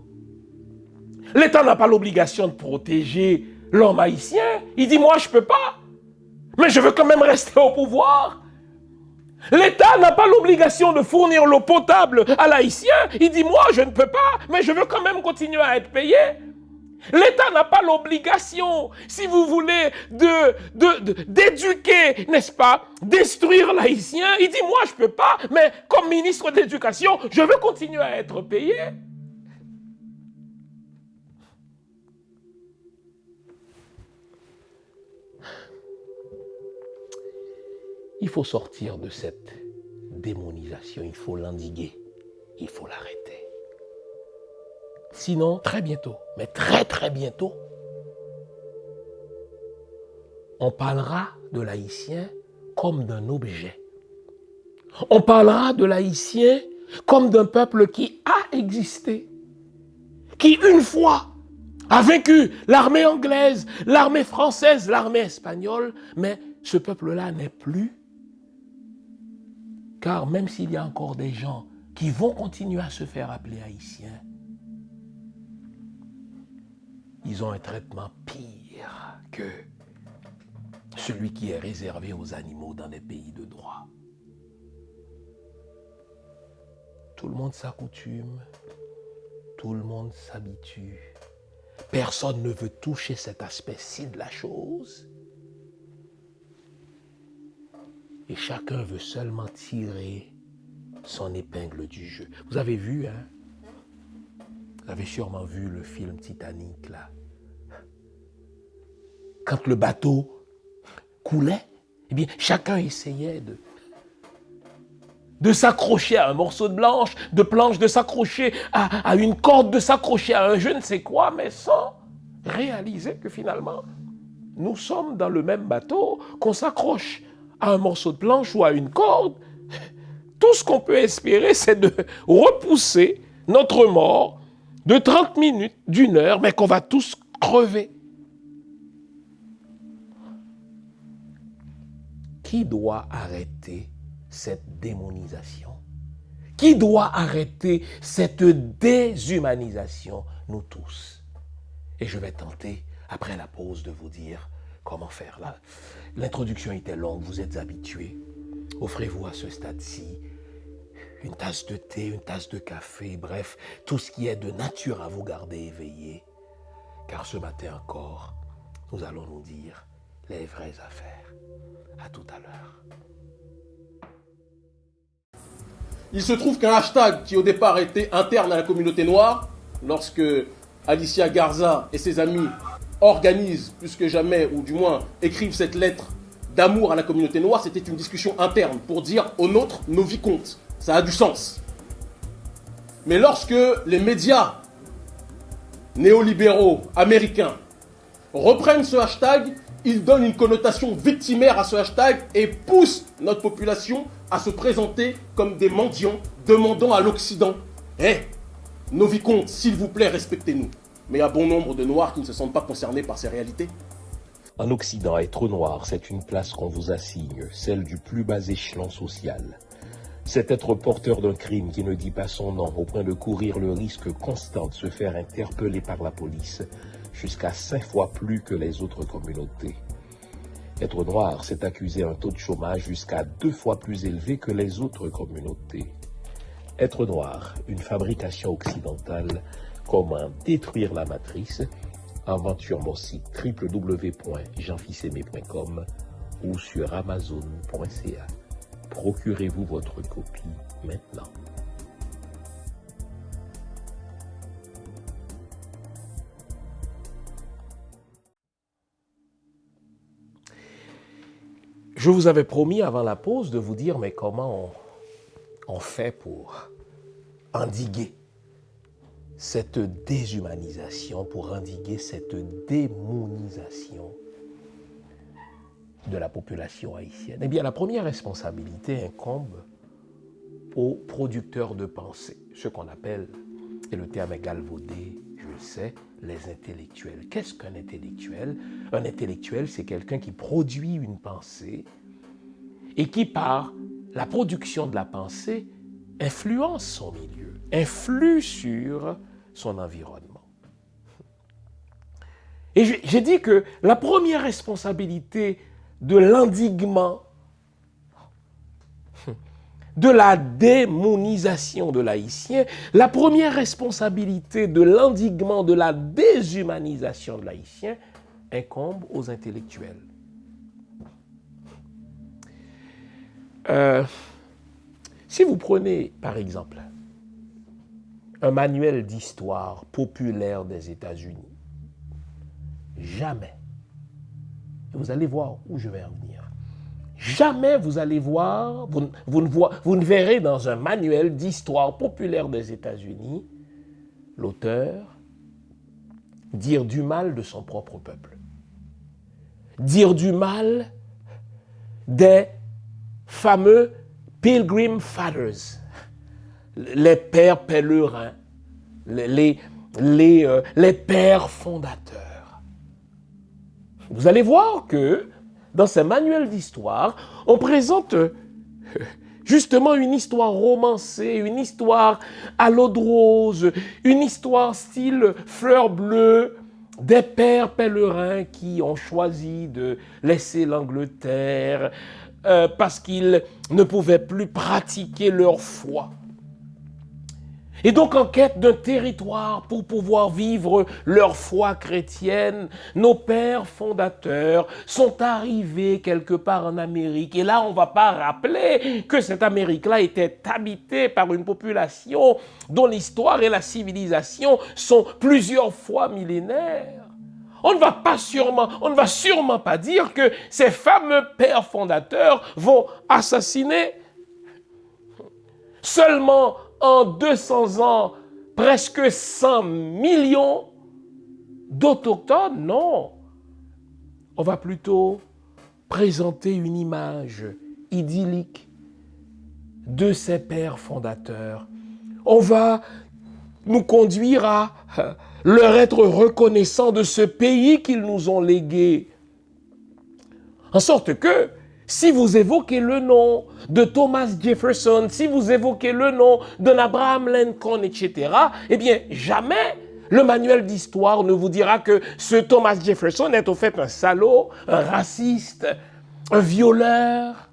S1: L'État n'a pas l'obligation de protéger l'homme haïtien. Il dit, moi, je ne peux pas, mais je veux quand même rester au pouvoir. L'État n'a pas l'obligation de fournir l'eau potable à l'haïtien. Il dit, moi, je ne peux pas, mais je veux quand même continuer à être payé. L'État n'a pas l'obligation, si vous voulez, d'éduquer, n'est-ce pas, d'instruire l'haïtien. Il dit, moi, je ne peux pas, mais comme ministre de l'Éducation, je veux continuer à être payé. Il faut sortir de cette démonisation, il faut l'endiguer, il faut l'arrêter. Sinon, très bientôt, mais très très bientôt, on parlera de l'haïtien comme d'un objet. On parlera de l'haïtien comme d'un peuple qui a existé, qui une fois a vaincu l'armée anglaise, l'armée française, l'armée espagnole, mais ce peuple-là n'est plus. Car même s'il y a encore des gens qui vont continuer à se faire appeler haïtiens, ils ont un traitement pire que celui qui est réservé aux animaux dans les pays de droit. Tout le monde s'accoutume, tout le monde s'habitue. Personne ne veut toucher cet aspect-ci de la chose. Et chacun veut seulement tirer son épingle du jeu. Vous avez vu, hein? Vous avez sûrement vu le film Titanic, là. Quand le bateau coulait, eh bien, chacun essayait de s'accrocher à un morceau de planche, de s'accrocher à une corde, de s'accrocher à un je ne sais quoi, mais sans réaliser que finalement, nous sommes dans le même bateau, qu'on s'accroche à un morceau de planche ou à une corde. Tout ce qu'on peut espérer, c'est de repousser notre mort de 30 minutes, d'une heure, mais qu'on va tous crever. Qui doit arrêter cette démonisation? Qui doit arrêter cette déshumanisation? Nous tous. Et je vais tenter, après la pause, de vous dire comment faire là. L'introduction était longue, vous êtes habitués. Offrez-vous à ce stade-ci une tasse de thé, une tasse de café, bref, tout ce qui est de nature à vous garder éveillé. Car ce matin encore, nous allons nous dire les vraies affaires. À tout à l'heure.
S4: Il se trouve qu'un hashtag qui au départ était interne à la communauté noire, lorsque Alicia Garza et ses amis organisent plus que jamais, ou du moins écrivent cette lettre d'amour à la communauté noire, c'était une discussion interne pour dire aux nôtres, nos vies comptent. Ça a du sens. Mais lorsque les médias néolibéraux américains reprennent ce hashtag, ils donnent une connotation victimaire à ce hashtag et poussent notre population à se présenter comme des mendiants demandant à l'Occident, nos vicomtes, s'il vous plaît, respectez-nous. Mais il y a bon nombre de Noirs qui ne se sentent pas concernés par ces réalités.
S1: En Occident, être noir, c'est une place qu'on vous assigne, celle du plus bas échelon social. C'est être porteur d'un crime qui ne dit pas son nom, au point de courir le risque constant de se faire interpeller par la police, jusqu'à 5 fois plus que les autres communautés. Être noir, c'est accuser un taux de chômage jusqu'à 2 fois plus élevé que les autres communautés. Être noir, une fabrication occidentale. Comment détruire la matrice? Invente sur mon site www.jeanfils-aimé.com ou sur amazon.ca. Procurez-vous votre copie maintenant. Je vous avais promis avant la pause de vous dire mais comment on fait pour endiguer cette déshumanisation, pour endiguer cette démonisation de la population haïtienne. Eh bien, la première responsabilité incombe aux producteurs de pensée, ce qu'on appelle, et le terme est galvaudé, je le sais, les intellectuels. Qu'est-ce qu'un intellectuel? Un intellectuel, c'est quelqu'un qui produit une pensée et qui, par la production de la pensée, influence son milieu, influe sur son environnement. Et j'ai dit que la première responsabilité de l'endiguement, de la démonisation de l'haïtien, la première responsabilité de l'endiguement, de la déshumanisation de l'haïtien incombe aux intellectuels. Si vous prenez, par exemple, un manuel d'histoire populaire des États-Unis, jamais, vous allez voir où je vais en venir, jamais vous allez voir, vous ne verrez dans un manuel d'histoire populaire des États-Unis l'auteur dire du mal de son propre peuple, dire du mal des fameux Pilgrim Fathers, les pères pèlerins, les pères fondateurs. Vous allez voir que dans ces manuels d'histoire, on présente justement une histoire romancée, une histoire à l'eau de rose, une histoire style fleur bleue, des pères pèlerins qui ont choisi de laisser l'Angleterre parce qu'ils ne pouvaient plus pratiquer leur foi. Et donc, en quête d'un territoire pour pouvoir vivre leur foi chrétienne, nos pères fondateurs sont arrivés quelque part en Amérique. Et là, on ne va pas rappeler que cette Amérique-là était habitée par une population dont l'histoire et la civilisation sont plusieurs fois millénaires. On ne va sûrement pas dire que ces fameux pères fondateurs vont assassiner seulement en 200 ans, presque 100 millions d'autochtones. Non. On va plutôt présenter une image idyllique de ces pères fondateurs. On va nous conduire à leur être reconnaissants de ce pays qu'ils nous ont légué. En sorte que, si vous évoquez le nom de Thomas Jefferson, si vous évoquez le nom d'un Abraham Lincoln, etc., eh bien, jamais le manuel d'histoire ne vous dira que ce Thomas Jefferson est au fait un salaud, un raciste, un violeur.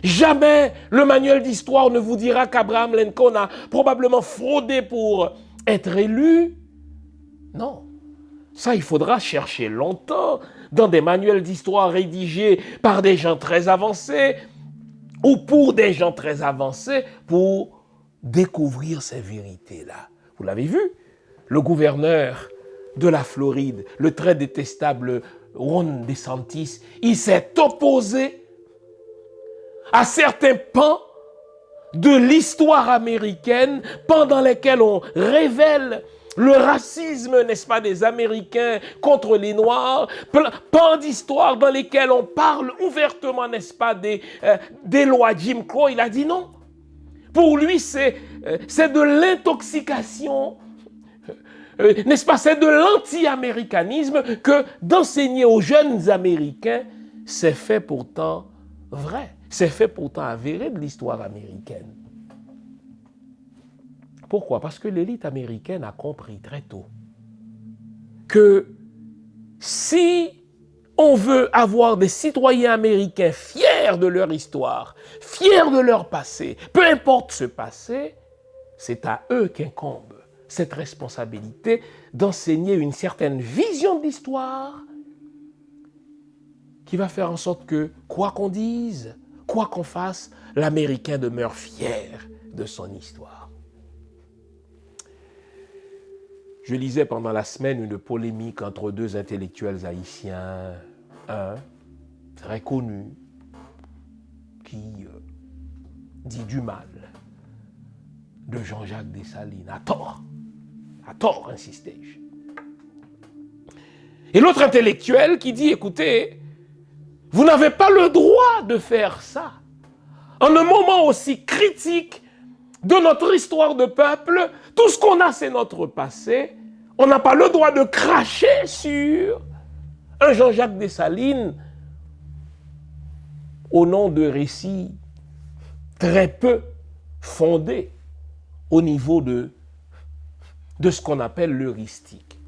S1: Jamais le manuel d'histoire ne vous dira qu'Abraham Lincoln a probablement fraudé pour être élu. Non. Ça, il faudra chercher longtemps dans des manuels d'histoire rédigés par des gens très avancés ou pour des gens très avancés pour découvrir ces vérités-là. Vous l'avez vu, le gouverneur de la Floride, le très détestable Ron DeSantis, il s'est opposé à certains pans de l'histoire américaine pendant lesquels on révèle le racisme, n'est-ce pas, des Américains contre les Noirs, pans d'histoire dans lesquels on parle ouvertement, n'est-ce pas, des lois Jim Crow. Il a dit non. Pour lui, c'est de l'intoxication, n'est-ce pas? C'est de l'anti-américanisme que d'enseigner aux jeunes Américains, c'est fait pourtant vrai, c'est fait pourtant avéré de l'histoire américaine. Pourquoi? Parce que l'élite américaine a compris très tôt que si on veut avoir des citoyens américains fiers de leur histoire, fiers de leur passé, peu importe ce passé, c'est à eux qu'incombe cette responsabilité d'enseigner une certaine vision de l'histoire qui va faire en sorte que, quoi qu'on dise, quoi qu'on fasse, l'Américain demeure fier de son histoire. Je lisais pendant la semaine une polémique entre deux intellectuels haïtiens, un très connu, qui dit du mal de Jean-Jacques Dessalines, à tort, insistais-je. Et l'autre intellectuel qui dit, écoutez, vous n'avez pas le droit de faire ça. En un moment aussi critique de notre histoire de peuple, tout ce qu'on a, c'est notre passé. On n'a pas le droit de cracher sur un Jean-Jacques Dessalines au nom de récits très peu fondés au niveau de ce qu'on appelle l'heuristique.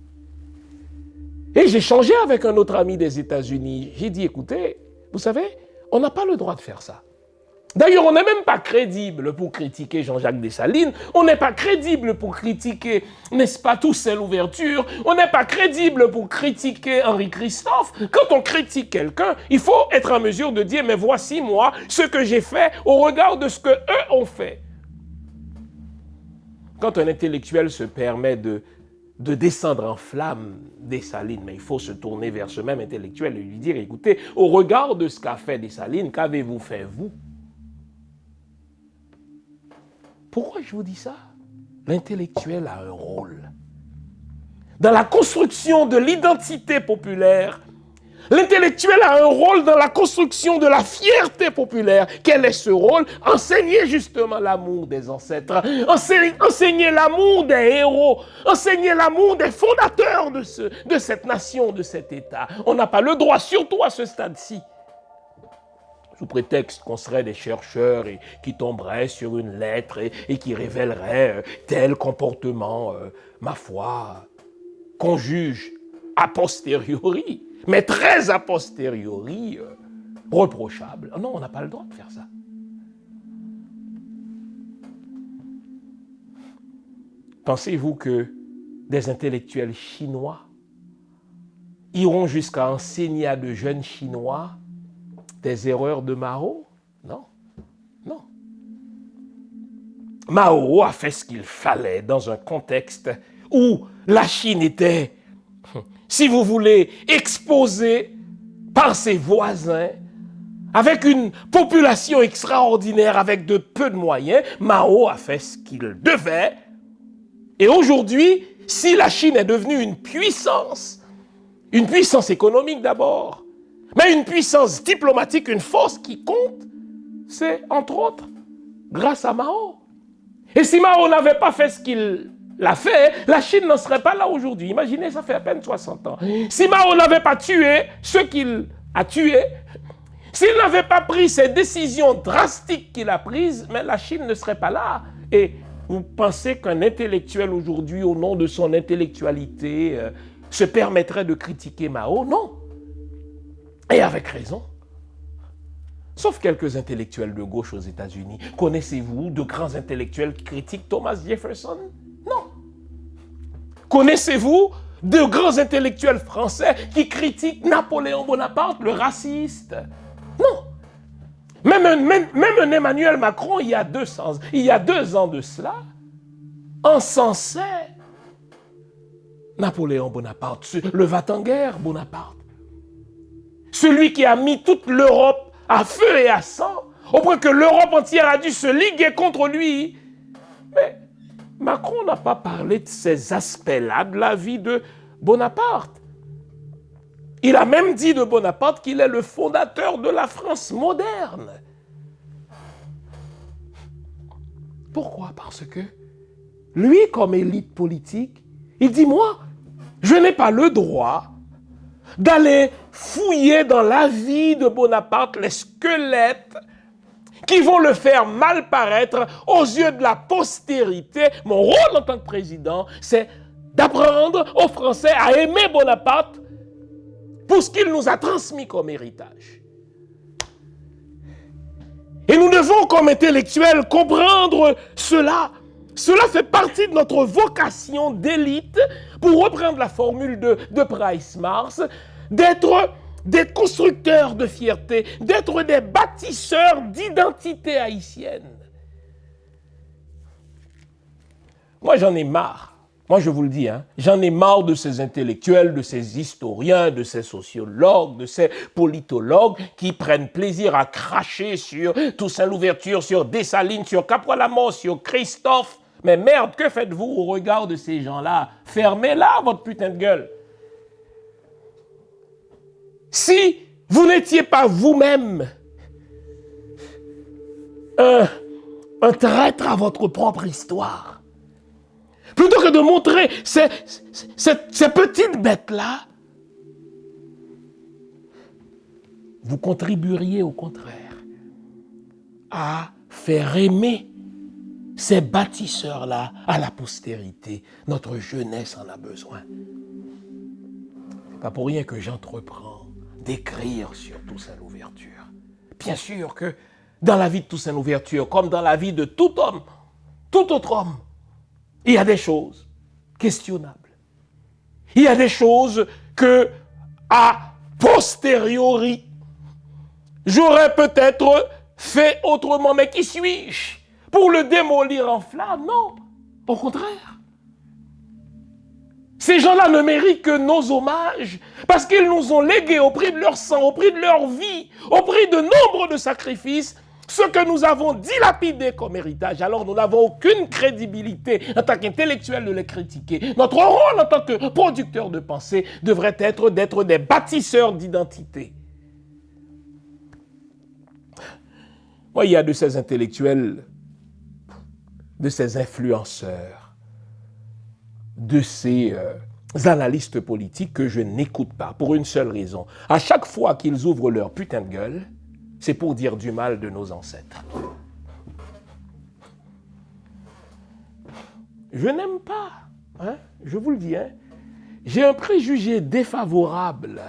S1: Et j'ai échangé avec un autre ami des États-Unis. J'ai dit, écoutez, vous savez, on n'a pas le droit de faire ça. D'ailleurs, on n'est même pas crédible pour critiquer Jean-Jacques Dessalines. On n'est pas crédible pour critiquer, n'est-ce pas, Toussaint Louverture. On n'est pas crédible pour critiquer Henri Christophe. Quand on critique quelqu'un, il faut être en mesure de dire, mais voici moi ce que j'ai fait au regard de ce que eux ont fait. Quand un intellectuel se permet de descendre en flamme Dessalines, mais il faut se tourner vers ce même intellectuel et lui dire, écoutez, au regard de ce qu'a fait Dessalines, qu'avez-vous fait vous? Pourquoi je vous dis ça? L'intellectuel a un rôle. Dans la construction de l'identité populaire, l'intellectuel a un rôle dans la construction de la fierté populaire. Quel est ce rôle? Enseigner justement l'amour des ancêtres, enseigner l'amour des héros, enseigner l'amour des fondateurs de cette nation, de cet État. On n'a pas le droit, surtout à ce stade-ci, sous prétexte qu'on serait des chercheurs et qui tomberaient sur une lettre et qui révéleraient tel comportement, ma foi, qu'on juge a posteriori, mais très a posteriori, reprochable. Non, on n'a pas le droit de faire ça. Pensez-vous que des intellectuels chinois iront jusqu'à enseigner à de jeunes Chinois des erreurs de Mao? Non, non. Mao a fait ce qu'il fallait dans un contexte où la Chine était, si vous voulez, exposée par ses voisins, avec une population extraordinaire, avec de peu de moyens. Mao a fait ce qu'il devait. Et aujourd'hui, si la Chine est devenue une puissance économique d'abord, mais une puissance diplomatique, une force qui compte, c'est entre autres grâce à Mao. Et si Mao n'avait pas fait ce qu'il a fait, la Chine n'en serait pas là aujourd'hui. Imaginez, ça fait à peine 60 ans. Si Mao n'avait pas tué ceux qu'il a tués, s'il n'avait pas pris ces décisions drastiques qu'il a prises, mais la Chine ne serait pas là. Et vous pensez qu'un intellectuel aujourd'hui, au nom de son intellectualité, se permettrait de critiquer Mao? Non. Et avec raison. Sauf quelques intellectuels de gauche aux États-Unis. Connaissez-vous de grands intellectuels qui critiquent Thomas Jefferson? Non. Connaissez-vous de grands intellectuels français qui critiquent Napoléon Bonaparte, le raciste? Non. Même un Emmanuel Macron, il y a 2 ans de cela, encensait Napoléon Bonaparte, le va-t-en-guerre Bonaparte. Celui qui a mis toute l'Europe à feu et à sang, au point que l'Europe entière a dû se liguer contre lui. Mais Macron n'a pas parlé de ces aspects-là de la vie de Bonaparte. Il a même dit de Bonaparte qu'il est le fondateur de la France moderne. Pourquoi? Parce que lui, comme élite politique, il dit, moi, je n'ai pas le droit d'aller fouiller dans la vie de Bonaparte les squelettes qui vont le faire mal paraître aux yeux de la postérité. Mon rôle en tant que président, c'est d'apprendre aux Français à aimer Bonaparte pour ce qu'il nous a transmis comme héritage. Et nous devons, comme intellectuels, comprendre cela. Cela fait partie de notre vocation d'élite, pour reprendre la formule de Price-Mars, d'être des constructeurs de fierté, d'être des bâtisseurs d'identité haïtienne. Moi, j'en ai marre. Moi, je vous le dis, j'en ai marre de ces intellectuels, de ces historiens, de ces sociologues, de ces politologues qui prennent plaisir à cracher sur Toussaint Louverture, sur Dessalines, sur Capois-Lamont, sur Christophe. Mais merde, que faites-vous au regard de ces gens-là? Fermez-la, votre putain de gueule. Si vous n'étiez pas vous-même un traître à votre propre histoire, plutôt que de montrer ces petites bêtes-là, vous contribueriez au contraire à faire aimer ces bâtisseurs-là à la postérité. Notre jeunesse en a besoin. C'est pas pour rien que j'entreprends d'écrire sur Toussaint Louverture. Bien sûr que dans la vie de Toussaint Louverture, comme dans la vie de tout homme, tout autre homme, il y a des choses questionnables. Il y a des choses que, a posteriori, j'aurais peut-être fait autrement. Mais qui suis-je pour le démolir en flammes? Non, au contraire. Ces gens-là ne méritent que nos hommages parce qu'ils nous ont légué au prix de leur sang, au prix de leur vie, au prix de nombre de sacrifices, ce que nous avons dilapidé comme héritage. Alors nous n'avons aucune crédibilité en tant qu'intellectuels de les critiquer. Notre rôle en tant que producteurs de pensée devrait être d'être des bâtisseurs d'identité. Moi, il y a de ces intellectuels, de ces influenceurs, de ces analystes politiques que je n'écoute pas pour une seule raison. À chaque fois qu'ils ouvrent leur putain de gueule, c'est pour dire du mal de nos ancêtres. Je n'aime pas, je vous le dis, j'ai un préjugé défavorable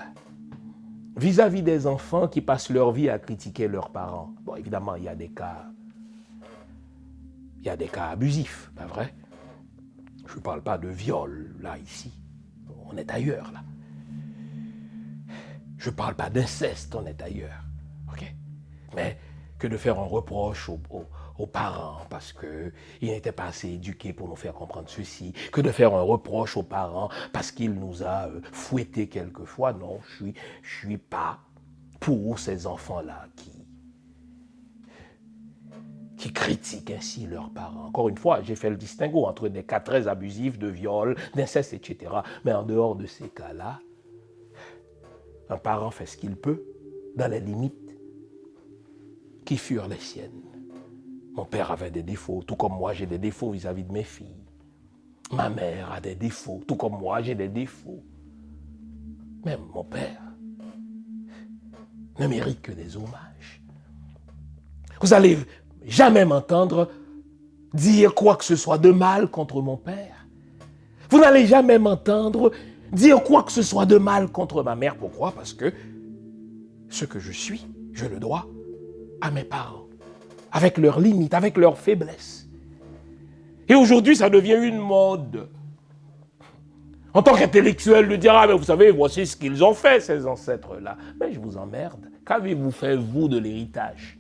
S1: vis-à-vis des enfants qui passent leur vie à critiquer leurs parents. Bon, évidemment, il y a des cas abusifs, pas vrai? Je ne parle pas de viol, là, ici. On est ailleurs, là. Je ne parle pas d'inceste, on est ailleurs. OK? Mais que de faire un reproche aux parents parce qu'ils n'étaient pas assez éduqués pour nous faire comprendre ceci, que de faire un reproche aux parents parce qu'il nous a fouettés quelquefois. Non, je suis pas pour ces enfants-là qui critiquent ainsi leurs parents. Encore une fois, j'ai fait le distinguo entre des cas très abusifs de viol, d'inceste, etc. Mais en dehors de ces cas-là, un parent fait ce qu'il peut dans les limites qui furent les siennes. Mon père avait des défauts, tout comme moi j'ai des défauts vis-à-vis de mes filles. Ma mère a des défauts, tout comme moi j'ai des défauts. Même mon père ne mérite que des hommages. Vous allez jamais m'entendre dire quoi que ce soit de mal contre mon père. Vous n'allez jamais m'entendre dire quoi que ce soit de mal contre ma mère. Pourquoi? Parce que ce que je suis, je le dois à mes parents, avec leurs limites, avec leurs faiblesses. Et aujourd'hui, ça devient une mode. En tant qu'intellectuel, de dire, ah, mais vous savez, voici ce qu'ils ont fait, ces ancêtres-là. Mais je vous emmerde. Qu'avez-vous fait, vous, de l'héritage?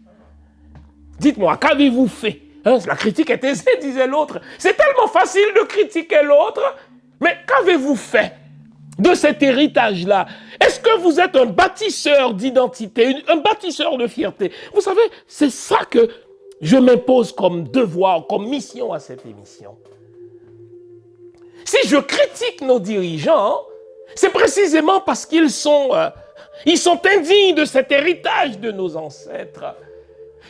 S1: Dites-moi, qu'avez-vous fait? La critique est aisée, disait l'autre. C'est tellement facile de critiquer l'autre, mais qu'avez-vous fait de cet héritage-là? Est-ce que vous êtes un bâtisseur d'identité, un bâtisseur de fierté? Vous savez, c'est ça que je m'impose comme devoir, comme mission à cette émission. Si je critique nos dirigeants, c'est précisément parce qu'ils sont indignes de cet héritage de nos ancêtres.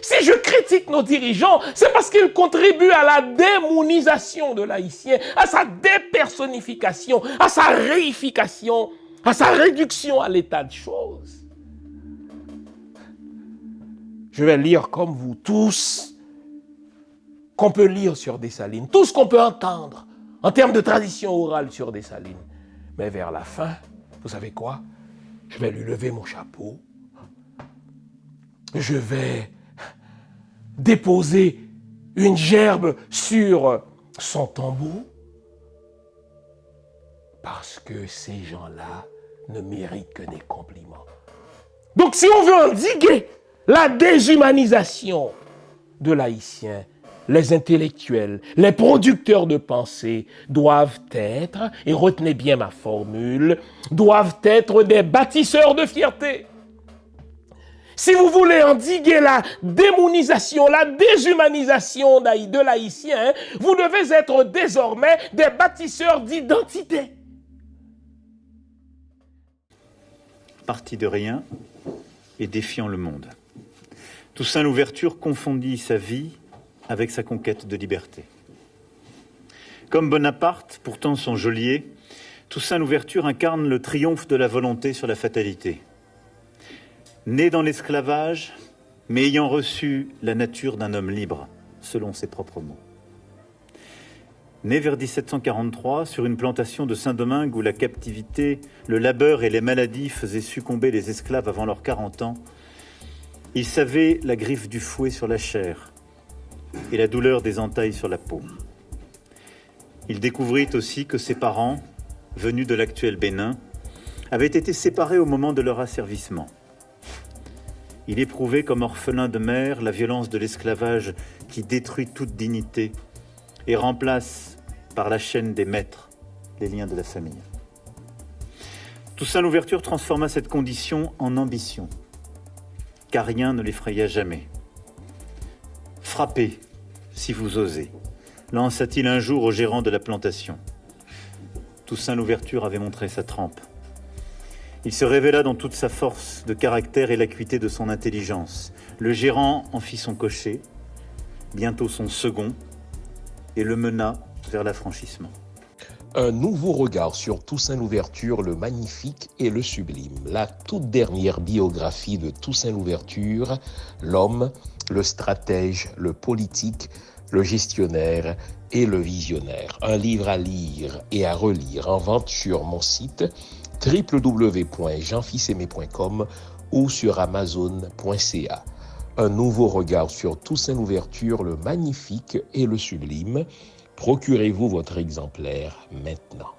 S1: Si je critique nos dirigeants, c'est parce qu'ils contribuent à la démonisation de l'haïtien, à sa dépersonnification, à sa réification, à sa réduction à l'état de choses. Je vais lire comme vous tous, qu'on peut lire sur Dessalines, tout ce qu'on peut entendre en termes de tradition orale sur Dessalines. Mais vers la fin, vous savez quoi? Je vais lui lever mon chapeau. Je vais déposer une gerbe sur son tombeau parce que ces gens-là ne méritent que des compliments. Donc si on veut endiguer la déshumanisation de l'haïtien, les intellectuels, les producteurs de pensée doivent être, et retenez bien ma formule, doivent être des bâtisseurs de fierté. Si vous voulez endiguer la démonisation, la déshumanisation de l'haïtien, vous devez être désormais des bâtisseurs d'identité.
S5: Parti de rien et défiant le monde. Toussaint Louverture confondit sa vie avec sa conquête de liberté. Comme Bonaparte, pourtant son geôlier, Toussaint Louverture incarne le triomphe de la volonté sur la fatalité. Né dans l'esclavage, mais ayant reçu la nature d'un homme libre, selon ses propres mots. Né vers 1743 sur une plantation de Saint-Domingue où la captivité, le labeur et les maladies faisaient succomber les esclaves avant leurs 40 ans, il savait la griffe du fouet sur la chair et la douleur des entailles sur la peau. Il découvrit aussi que ses parents, venus de l'actuel Bénin, avaient été séparés au moment de leur asservissement. Il éprouvait comme orphelin de mère la violence de l'esclavage qui détruit toute dignité et remplace par la chaîne des maîtres les liens de la famille. Toussaint Louverture transforma cette condition en ambition, car rien ne l'effraya jamais. « Frappez, si vous osez », lança-t-il un jour au gérant de la plantation. Toussaint Louverture avait montré sa trempe. Il se révéla dans toute sa force de caractère et l'acuité de son intelligence. Le gérant en fit son cocher, bientôt son second, et le mena vers l'affranchissement.
S6: Un nouveau regard sur Toussaint Louverture, le magnifique et le sublime. La toute dernière biographie de Toussaint Louverture, l'homme, le stratège, le politique, le gestionnaire et le visionnaire. Un livre à lire et à relire en vente sur mon site www.jeanfils-aimé.com ou sur amazon.ca. Un nouveau regard sur Toussaint Louverture, le magnifique et le sublime. Procurez-vous votre exemplaire maintenant.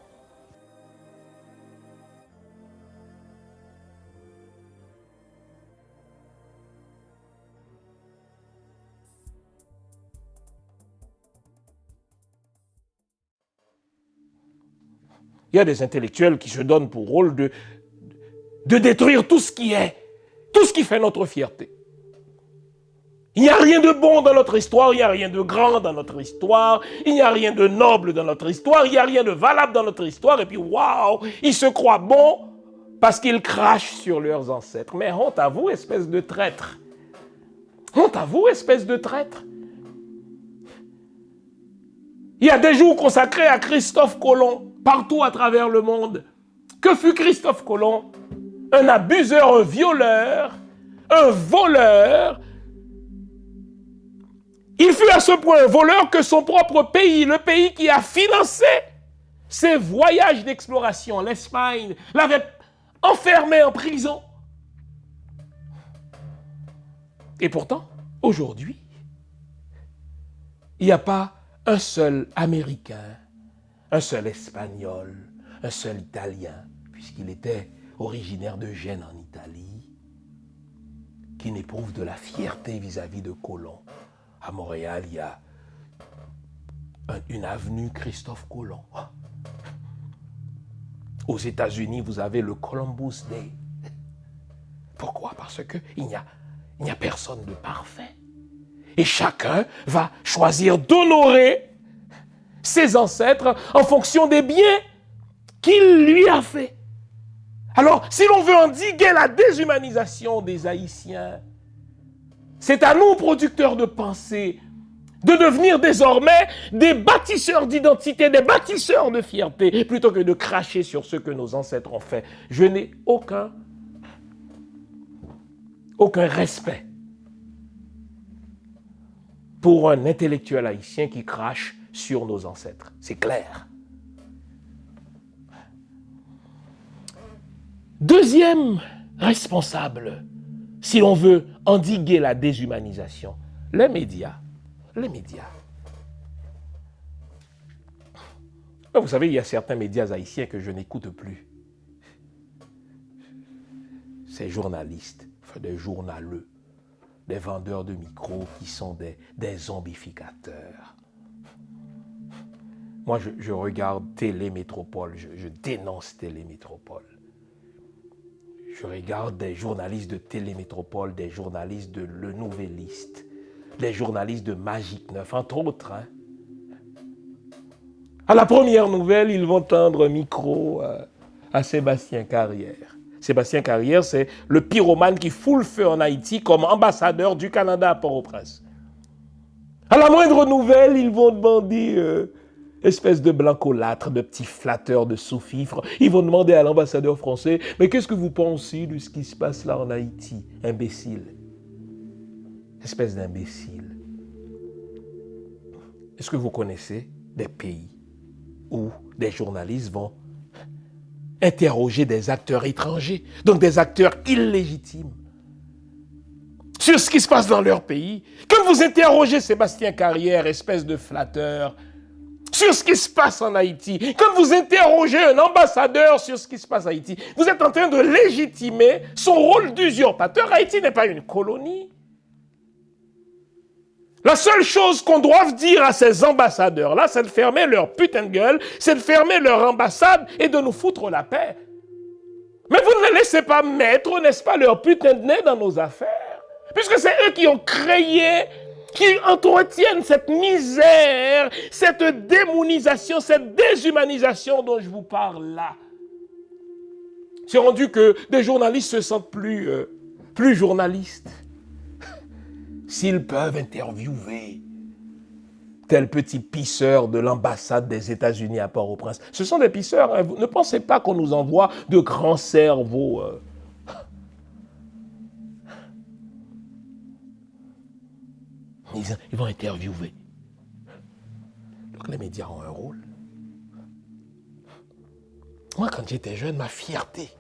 S1: Il y a des intellectuels qui se donnent pour rôle de détruire tout ce qui est, tout ce qui fait notre fierté. Il n'y a rien de bon dans notre histoire, il n'y a rien de grand dans notre histoire, il n'y a rien de noble dans notre histoire, il n'y a rien de valable dans notre histoire, et puis waouh, ils se croient bons parce qu'ils crachent sur leurs ancêtres. Mais honte à vous, espèce de traître. Honte à vous, espèce de traître. Il y a des jours consacrés à Christophe Colomb, partout à travers le monde. Que fut Christophe Colomb? Un abuseur, un violeur, un voleur. Il fut à ce point un voleur que son propre pays, le pays qui a financé ses voyages d'exploration, l'Espagne, l'avait enfermé en prison. Et pourtant, aujourd'hui, il n'y a pas un seul Américain, un seul Espagnol, un seul Italien, puisqu'il était originaire de Gênes en Italie, qui n'éprouve de la fierté vis-à-vis de Colomb. À Montréal, il y a une avenue Christophe Colomb. Aux États-Unis, vous avez le Columbus Day. Pourquoi? Parce qu'il n'y a personne de parfait. Et chacun va choisir d'honorer ses ancêtres en fonction des biens qu'il lui a fait. Alors, si l'on veut endiguer la déshumanisation des Haïtiens, C'est à nous, producteurs de pensée, de devenir désormais des bâtisseurs d'identité, des bâtisseurs de fierté, plutôt que de cracher sur ce que nos ancêtres ont fait. Je n'ai aucun respect pour un intellectuel haïtien qui crache sur nos ancêtres. C'est clair. Deuxième responsable, si l'on veut endiguer la déshumanisation, les médias. Les médias. Vous savez, il y a certains médias haïtiens que je n'écoute plus. Ces journalistes, enfin des journaleux, des vendeurs de micros qui sont des zombificateurs. Moi, je regarde Télémétropole, je dénonce Télémétropole. Je regarde des journalistes de Télémétropole, des journalistes de Le Nouvelliste, des journalistes de Magic 9, entre autres. Hein. À la première nouvelle, ils vont tendre un micro à Sébastien Carrière. Sébastien Carrière, c'est le pyromane qui fout le feu en Haïti comme ambassadeur du Canada à Port-au-Prince. À la moindre nouvelle, ils vont demander, espèce de blancolâtre, de petits flatteurs de sous-fifres, ils vont demander à l'ambassadeur français, mais qu'est-ce que vous pensez de ce qui se passe là en Haïti, imbécile? Espèce d'imbécile. Est-ce que vous connaissez des pays où des journalistes vont interroger des acteurs étrangers, donc des acteurs illégitimes, sur ce qui se passe dans leur pays? Quand vous interrogez Sébastien Carrière, espèce de flatteur, sur ce qui se passe en Haïti, quand vous interrogez un ambassadeur sur ce qui se passe en Haïti, vous êtes en train de légitimer son rôle d'usurpateur. Haïti n'est pas une colonie. La seule chose qu'on doit dire à ces ambassadeurs-là, c'est de fermer leur putain de gueule, c'est de fermer leur ambassade et de nous foutre la paix. Mais vous ne les laissez pas mettre, n'est-ce pas, leur putain de nez dans nos affaires. Puisque c'est eux qui ont créé, qui entretiennent cette misère, cette démonisation, cette déshumanisation dont je vous parle là. C'est rendu que des journalistes se sentent plus journalistes. S'ils peuvent interviewer tel petit pisseur de l'ambassade des États-Unis à Port-au-Prince. Ce sont des pisseurs. Hein. Vous ne pensez pas qu'on nous envoie de grands cerveaux. Ils vont interviewer. Donc les médias ont un rôle. Moi, quand j'étais jeune, ma fierté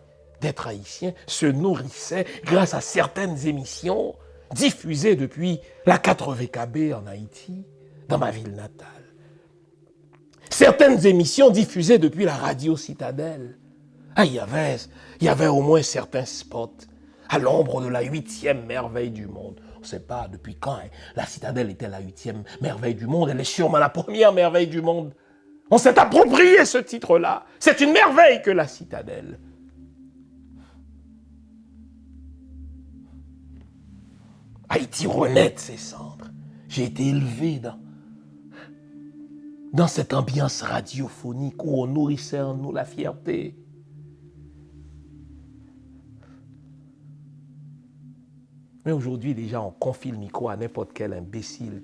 S1: d'être haïtien se nourrissait grâce à certaines émissions diffusées depuis la 4VKB en Haïti, dans ma ville natale. Certaines émissions diffusées depuis la radio Citadelle. Ah, il y avait au moins certains spots à l'ombre de la 8e merveille du monde. On ne sait pas depuis quand la Citadelle était la 8e merveille du monde. Elle est sûrement la première merveille du monde. On s'est approprié ce titre-là. C'est une merveille que la Citadelle. Haïti renaît de ses cendres. J'ai été élevé dans cette ambiance radiophonique où on nourrissait en nous la fierté. Mais aujourd'hui, déjà, on confie le micro à n'importe quel imbécile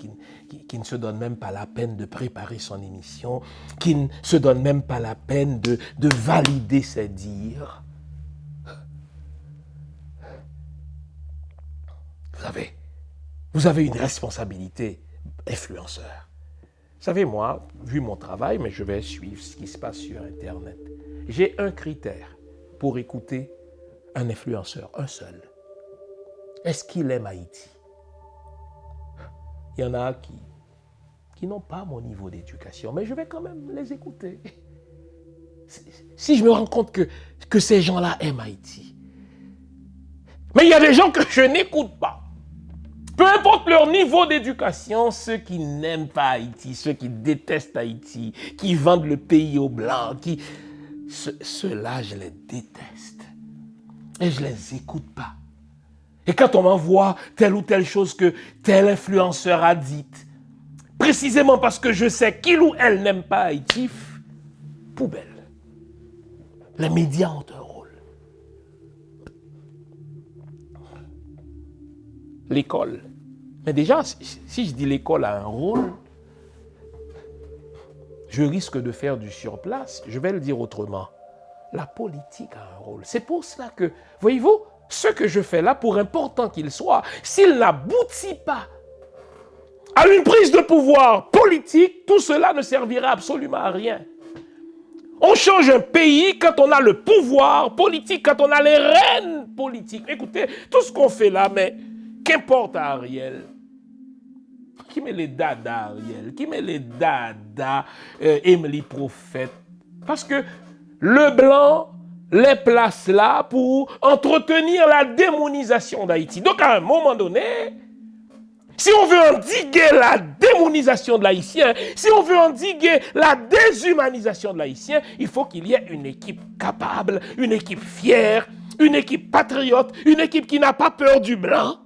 S1: qui ne se donne même pas la peine de préparer son émission, qui ne se donne même pas la peine de valider ses dires. Vous avez une responsabilité, influenceur. Vous savez, moi, vu mon travail, mais je vais suivre ce qui se passe sur Internet. J'ai un critère pour écouter un influenceur, un seul. Est-ce qu'il aime Haïti? Il y en a qui n'ont pas mon niveau d'éducation, mais je vais quand même les écouter. Si je me rends compte que ces gens-là aiment Haïti. Mais il y a des gens que je n'écoute pas. Peu importe leur niveau d'éducation, ceux qui n'aiment pas Haïti, ceux qui détestent Haïti, qui vendent le pays aux Blancs, ceux-là, je les déteste. Et je les écoute pas. Et quand on m'envoie telle ou telle chose que tel influenceur a dite, précisément parce que je sais qu'il ou elle n'aime pas Haïti, poubelle. Les médias ont un rôle. L'école.
S6: Mais déjà, si je dis l'école a un rôle, je risque de faire du surplace. Je vais le dire autrement. La politique a un rôle. C'est pour cela que, voyez-vous, ce que je fais là, pour important qu'il soit, s'il n'aboutit pas à une prise de pouvoir politique, tout cela ne servira absolument à rien. On change un pays quand on a le pouvoir politique, quand on a les rênes politiques. Écoutez, tout ce qu'on fait là, mais qu'importe à Ariel. Qui met les dadas Ariel? Qui met les dadas Emily Prophète? Parce que le blanc les place là pour entretenir la démonisation d'Haïti. Donc à un moment donné, si on veut endiguer la démonisation de l'Haïtien, si on veut endiguer la déshumanisation de l'Haïtien, il faut qu'il y ait une équipe capable, une équipe fière, une équipe patriote, une équipe qui n'a pas peur du blanc.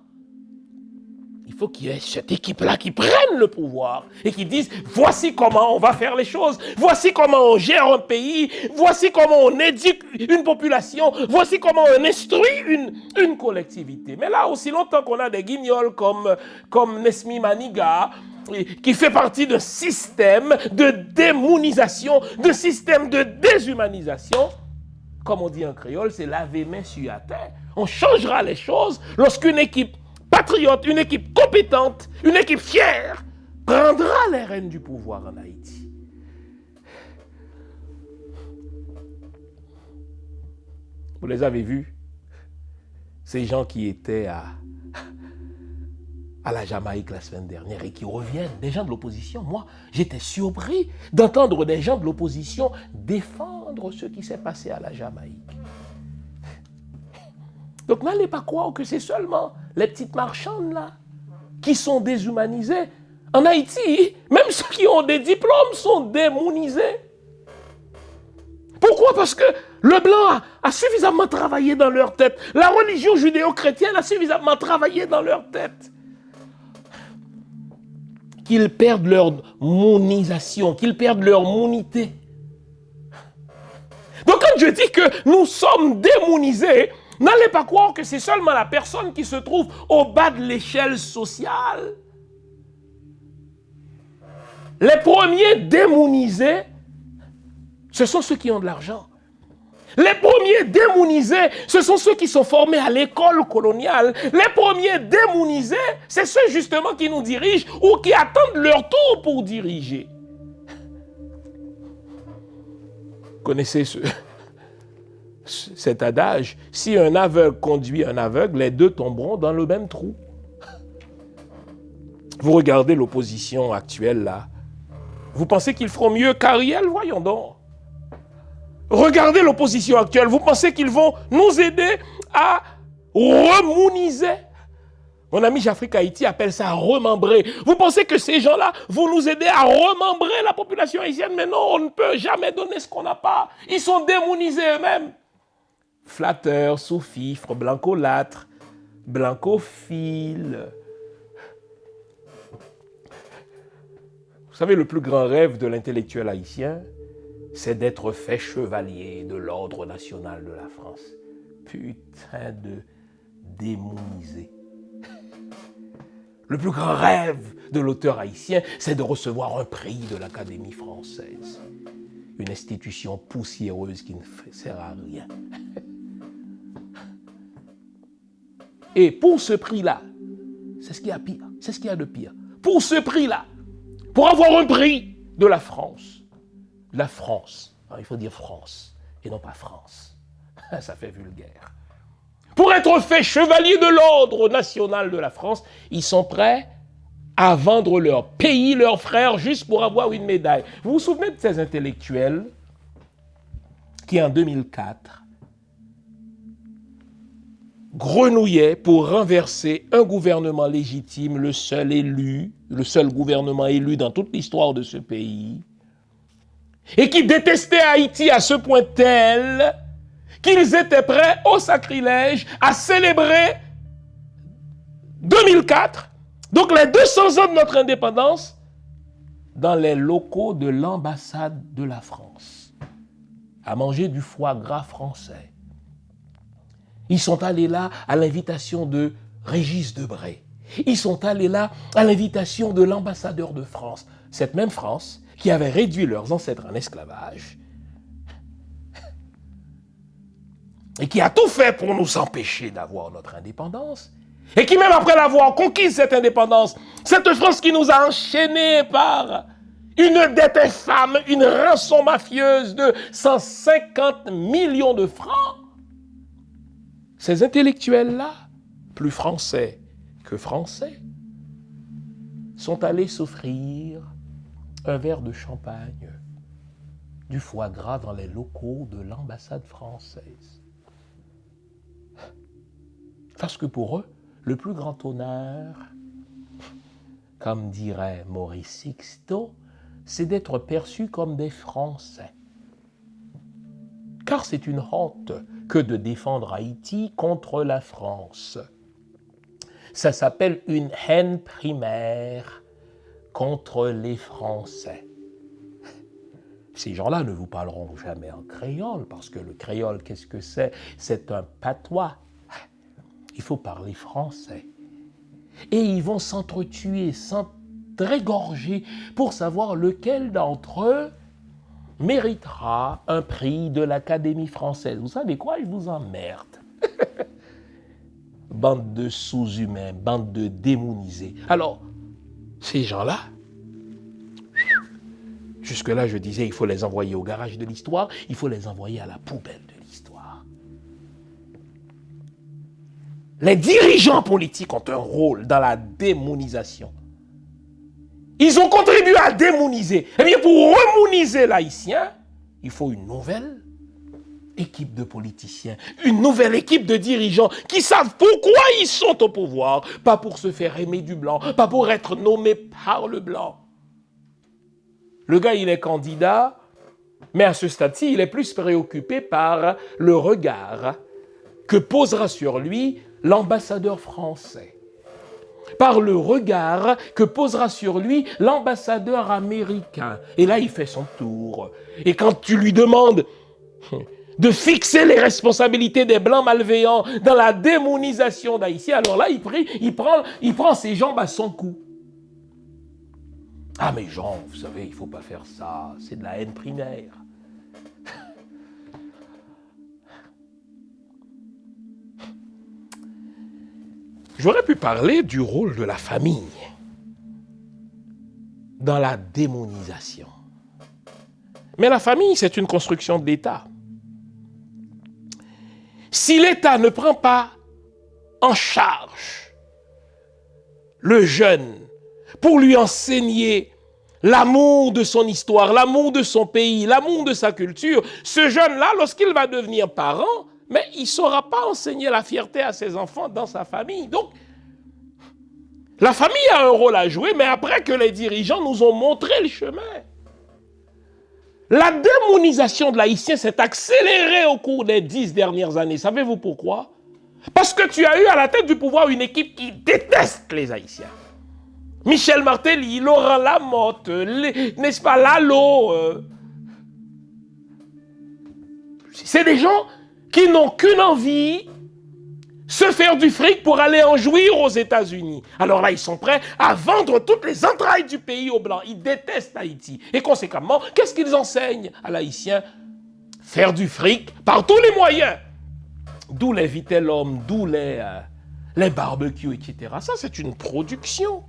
S6: Il faut qu'il y ait cette équipe-là qui prenne le pouvoir et qui dise voici comment on va faire les choses, voici comment on gère un pays, voici comment on éduque une population, voici comment on instruit une collectivité. Mais là, aussi longtemps qu'on a des guignols comme Nesmi Maniga, qui fait partie d'un système de démonisation, de système de déshumanisation, comme on dit en créole, c'est laver main sur la terre. On changera les choses lorsqu'une équipe patriote, une équipe compétente, une équipe fière, prendra les rênes du pouvoir en Haïti. Vous les avez vus, ces gens qui étaient à la Jamaïque la semaine dernière et qui reviennent, des gens de l'opposition. Moi, j'étais surpris d'entendre des gens de l'opposition défendre ce qui s'est passé à la Jamaïque. Donc n'allez pas croire que c'est seulement les petites marchandes là qui sont déshumanisées. En Haïti, même ceux qui ont des diplômes sont démonisés. Pourquoi? Parce que le blanc a suffisamment travaillé dans leur tête. La religion judéo-chrétienne a suffisamment travaillé dans leur tête. Qu'ils perdent leur monisation, qu'ils perdent leur monité. Donc quand je dis que nous sommes démonisés, n'allez pas croire que c'est seulement la personne qui se trouve au bas de l'échelle sociale. Les premiers démonisés, ce sont ceux qui ont de l'argent. Les premiers démonisés, ce sont ceux qui sont formés à l'école coloniale. Les premiers démonisés, c'est ceux justement qui nous dirigent ou qui attendent leur tour pour diriger. Vous connaissez cet adage, si un aveugle conduit un aveugle, les deux tomberont dans le même trou. Vous regardez l'opposition actuelle là. Vous pensez qu'ils feront mieux qu'Ariel? Voyons donc. Regardez l'opposition actuelle. Vous pensez qu'ils vont nous aider à remouniser? Mon ami Jafrique Haïti appelle ça remembrer. Vous pensez que ces gens-là vont nous aider à remembrer la population haïtienne? Mais non, on ne peut jamais donner ce qu'on n'a pas. Ils sont démonisés eux-mêmes. Flatteur, sous-fifre, blancolâtre, blancophile. Vous savez, le plus grand rêve de l'intellectuel haïtien, c'est d'être fait chevalier de l'ordre national de la France. Putain de démonisé. Le plus grand rêve de l'auteur haïtien, c'est de recevoir un prix de l'Académie française. Une institution poussiéreuse qui ne sert à rien. Et pour ce prix-là, c'est ce qu'il y a pire, c'est ce qu'il y a de pire. Pour ce prix-là, pour avoir un prix de la France, alors, il faut dire France et non pas France, ça fait vulgaire. Pour être fait chevalier de l'ordre national de la France, ils sont prêts à vendre leur pays, leurs frères, juste pour avoir une médaille. Vous vous souvenez de ces intellectuels qui, en 2004, grenouillaient pour renverser un gouvernement légitime, le seul gouvernement élu dans toute l'histoire de ce pays, et qui détestaient Haïti à ce point tel qu'ils étaient prêts au sacrilège à célébrer 2004, donc les 200 ans de notre indépendance, dans les locaux de l'ambassade de la France, à manger du foie gras français. Ils sont allés là à l'invitation de Régis Debray, Ils sont allés là à l'invitation de l'ambassadeur de France. Cette même France qui avait réduit leurs ancêtres en esclavage et qui a tout fait pour nous empêcher d'avoir notre indépendance. Et qui même après l'avoir conquise cette indépendance, cette France qui nous a enchaînés par une dette infâme, une rançon mafieuse de 150 millions de francs, ces intellectuels-là, plus français que français, sont allés s'offrir un verre de champagne, du foie gras dans les locaux de l'ambassade française. Parce que pour eux, le plus grand honneur, comme dirait Maurice Sixto, c'est d'être perçus comme des Français. Car c'est une honte que de défendre Haïti contre la France. Ça s'appelle une haine primaire contre les Français. Ces gens-là ne vous parleront jamais en créole, parce que le créole, qu'est-ce que c'est? C'est un patois. Il faut parler français. Et ils vont s'entretuer, s'entrégorger pour savoir lequel d'entre eux méritera un prix de l'Académie française. Vous savez quoi? Je vous emmerde. Bande de sous-humains, bande de démonisés. Alors, ces gens-là, jusque-là, je disais, il faut les envoyer au garage de l'histoire, il faut les envoyer à la poubelle de l'histoire. Les dirigeants politiques ont un rôle dans la démonisation. Ils ont contribué à démoniser. Eh bien, pour remoniser l'haïtien, il faut une nouvelle équipe de politiciens, une nouvelle équipe de dirigeants qui savent pourquoi ils sont au pouvoir, pas pour se faire aimer du blanc, pas pour être nommé par le blanc. Le gars, il est candidat, mais à ce stade-ci, il est plus préoccupé par le regard que posera sur lui l'ambassadeur français, par le regard que posera sur lui l'ambassadeur américain. Et là, il fait son tour. Et quand tu lui demandes de fixer les responsabilités des Blancs malveillants dans la démonisation d'Haïti, alors là, il prend ses jambes à son cou. Ah mais Jean, vous savez, il ne faut pas faire ça, c'est de la haine primaire. J'aurais pu parler du rôle de la famille dans la démonisation. Mais la famille, c'est une construction de l'État. Si l'État ne prend pas en charge le jeune pour lui enseigner l'amour de son histoire, l'amour de son pays, l'amour de sa culture, ce jeune-là, lorsqu'il va devenir parent, mais il ne saura pas enseigner la fierté à ses enfants dans sa famille. Donc, la famille a un rôle à jouer, mais après que les dirigeants nous ont montré le chemin. La démonisation de l'haïtien s'est accélérée au cours des 10 dernières années. Savez-vous pourquoi? Parce que tu as eu à la tête du pouvoir une équipe qui déteste les Haïtiens. Michel Martelly, Laurent Lamotte, n'est-ce pas, Lalo. C'est des gens qui n'ont qu'une envie, se faire du fric pour aller en jouir aux États-Unis. Alors là, ils sont prêts à vendre toutes les entrailles du pays aux Blancs. Ils détestent Haïti. Et conséquemment, qu'est-ce qu'ils enseignent à l'Haïtien? Faire du fric par tous les moyens. D'où les vitellums, d'où les barbecues, etc. Ça, c'est une production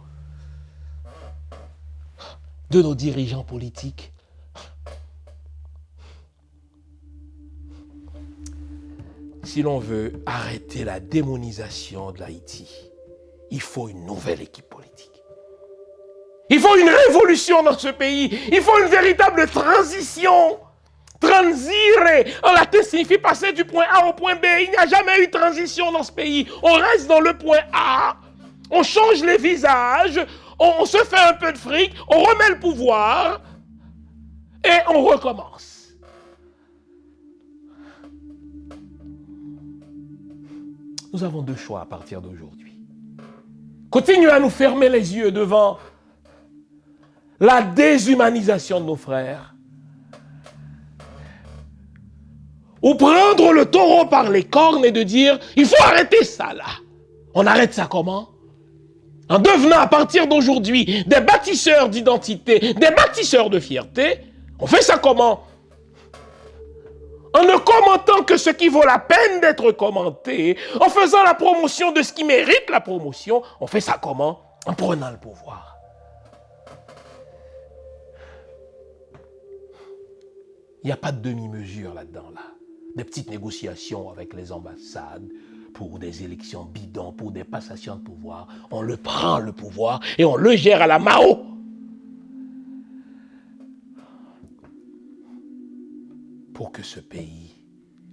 S6: de nos dirigeants politiques. Si l'on veut arrêter la démonisation de l'Haïti, il faut une nouvelle équipe politique. Il faut une révolution dans ce pays. Il faut une véritable transition. Transire en latin signifie passer du point A au point B. Il n'y a jamais eu de transition dans ce pays. On reste dans le point A, on change les visages, on se fait un peu de fric, on remet le pouvoir et on recommence. Nous avons deux choix à partir d'aujourd'hui. Continuer à nous fermer les yeux devant la déshumanisation de nos frères, ou prendre le taureau par les cornes et de dire, il faut arrêter ça là. On arrête ça comment?
S7: en devenant à partir d'aujourd'hui des bâtisseurs d'identité, des bâtisseurs de fierté, on fait ça comment? En ne commentant que ce qui vaut la peine d'être commenté, en faisant la promotion de ce qui mérite la promotion, on fait ça comment? En prenant le pouvoir. Il n'y a pas de demi-mesure là-dedans, là. Des petites négociations avec les ambassades pour des élections bidons, pour des passations de pouvoir. On le prend, le pouvoir, et on le gère à la Mao. Pour que ce pays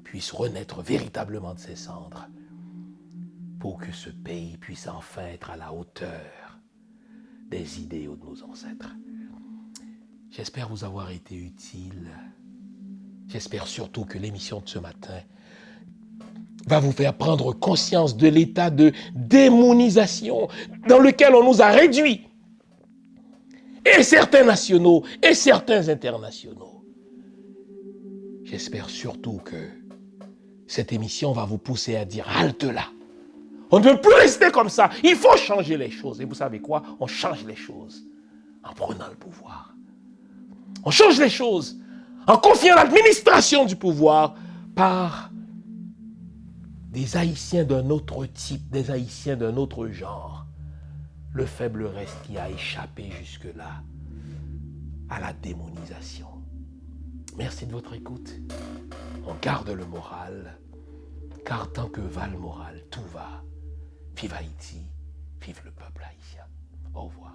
S7: puisse renaître véritablement de ses cendres. Pour que ce pays puisse enfin être à la hauteur des idéaux de nos ancêtres. J'espère vous avoir été utile. J'espère surtout que l'émission de ce matin va vous faire prendre conscience de l'état de démonisation dans lequel on nous a réduits. Et certains nationaux et certains internationaux. J'espère surtout que cette émission va vous pousser à dire halte là. On ne peut plus rester comme ça. Il faut changer les choses. Et vous savez quoi? On change les choses en prenant le pouvoir. On change les choses en confiant l'administration du pouvoir par des Haïtiens d'un autre type, des Haïtiens d'un autre genre. Le faible reste qui a échappé jusque-là à la démonisation. Merci de votre écoute. On garde le moral, car tant que va le moral, tout va. Vive Haïti, vive le peuple haïtien. Au revoir.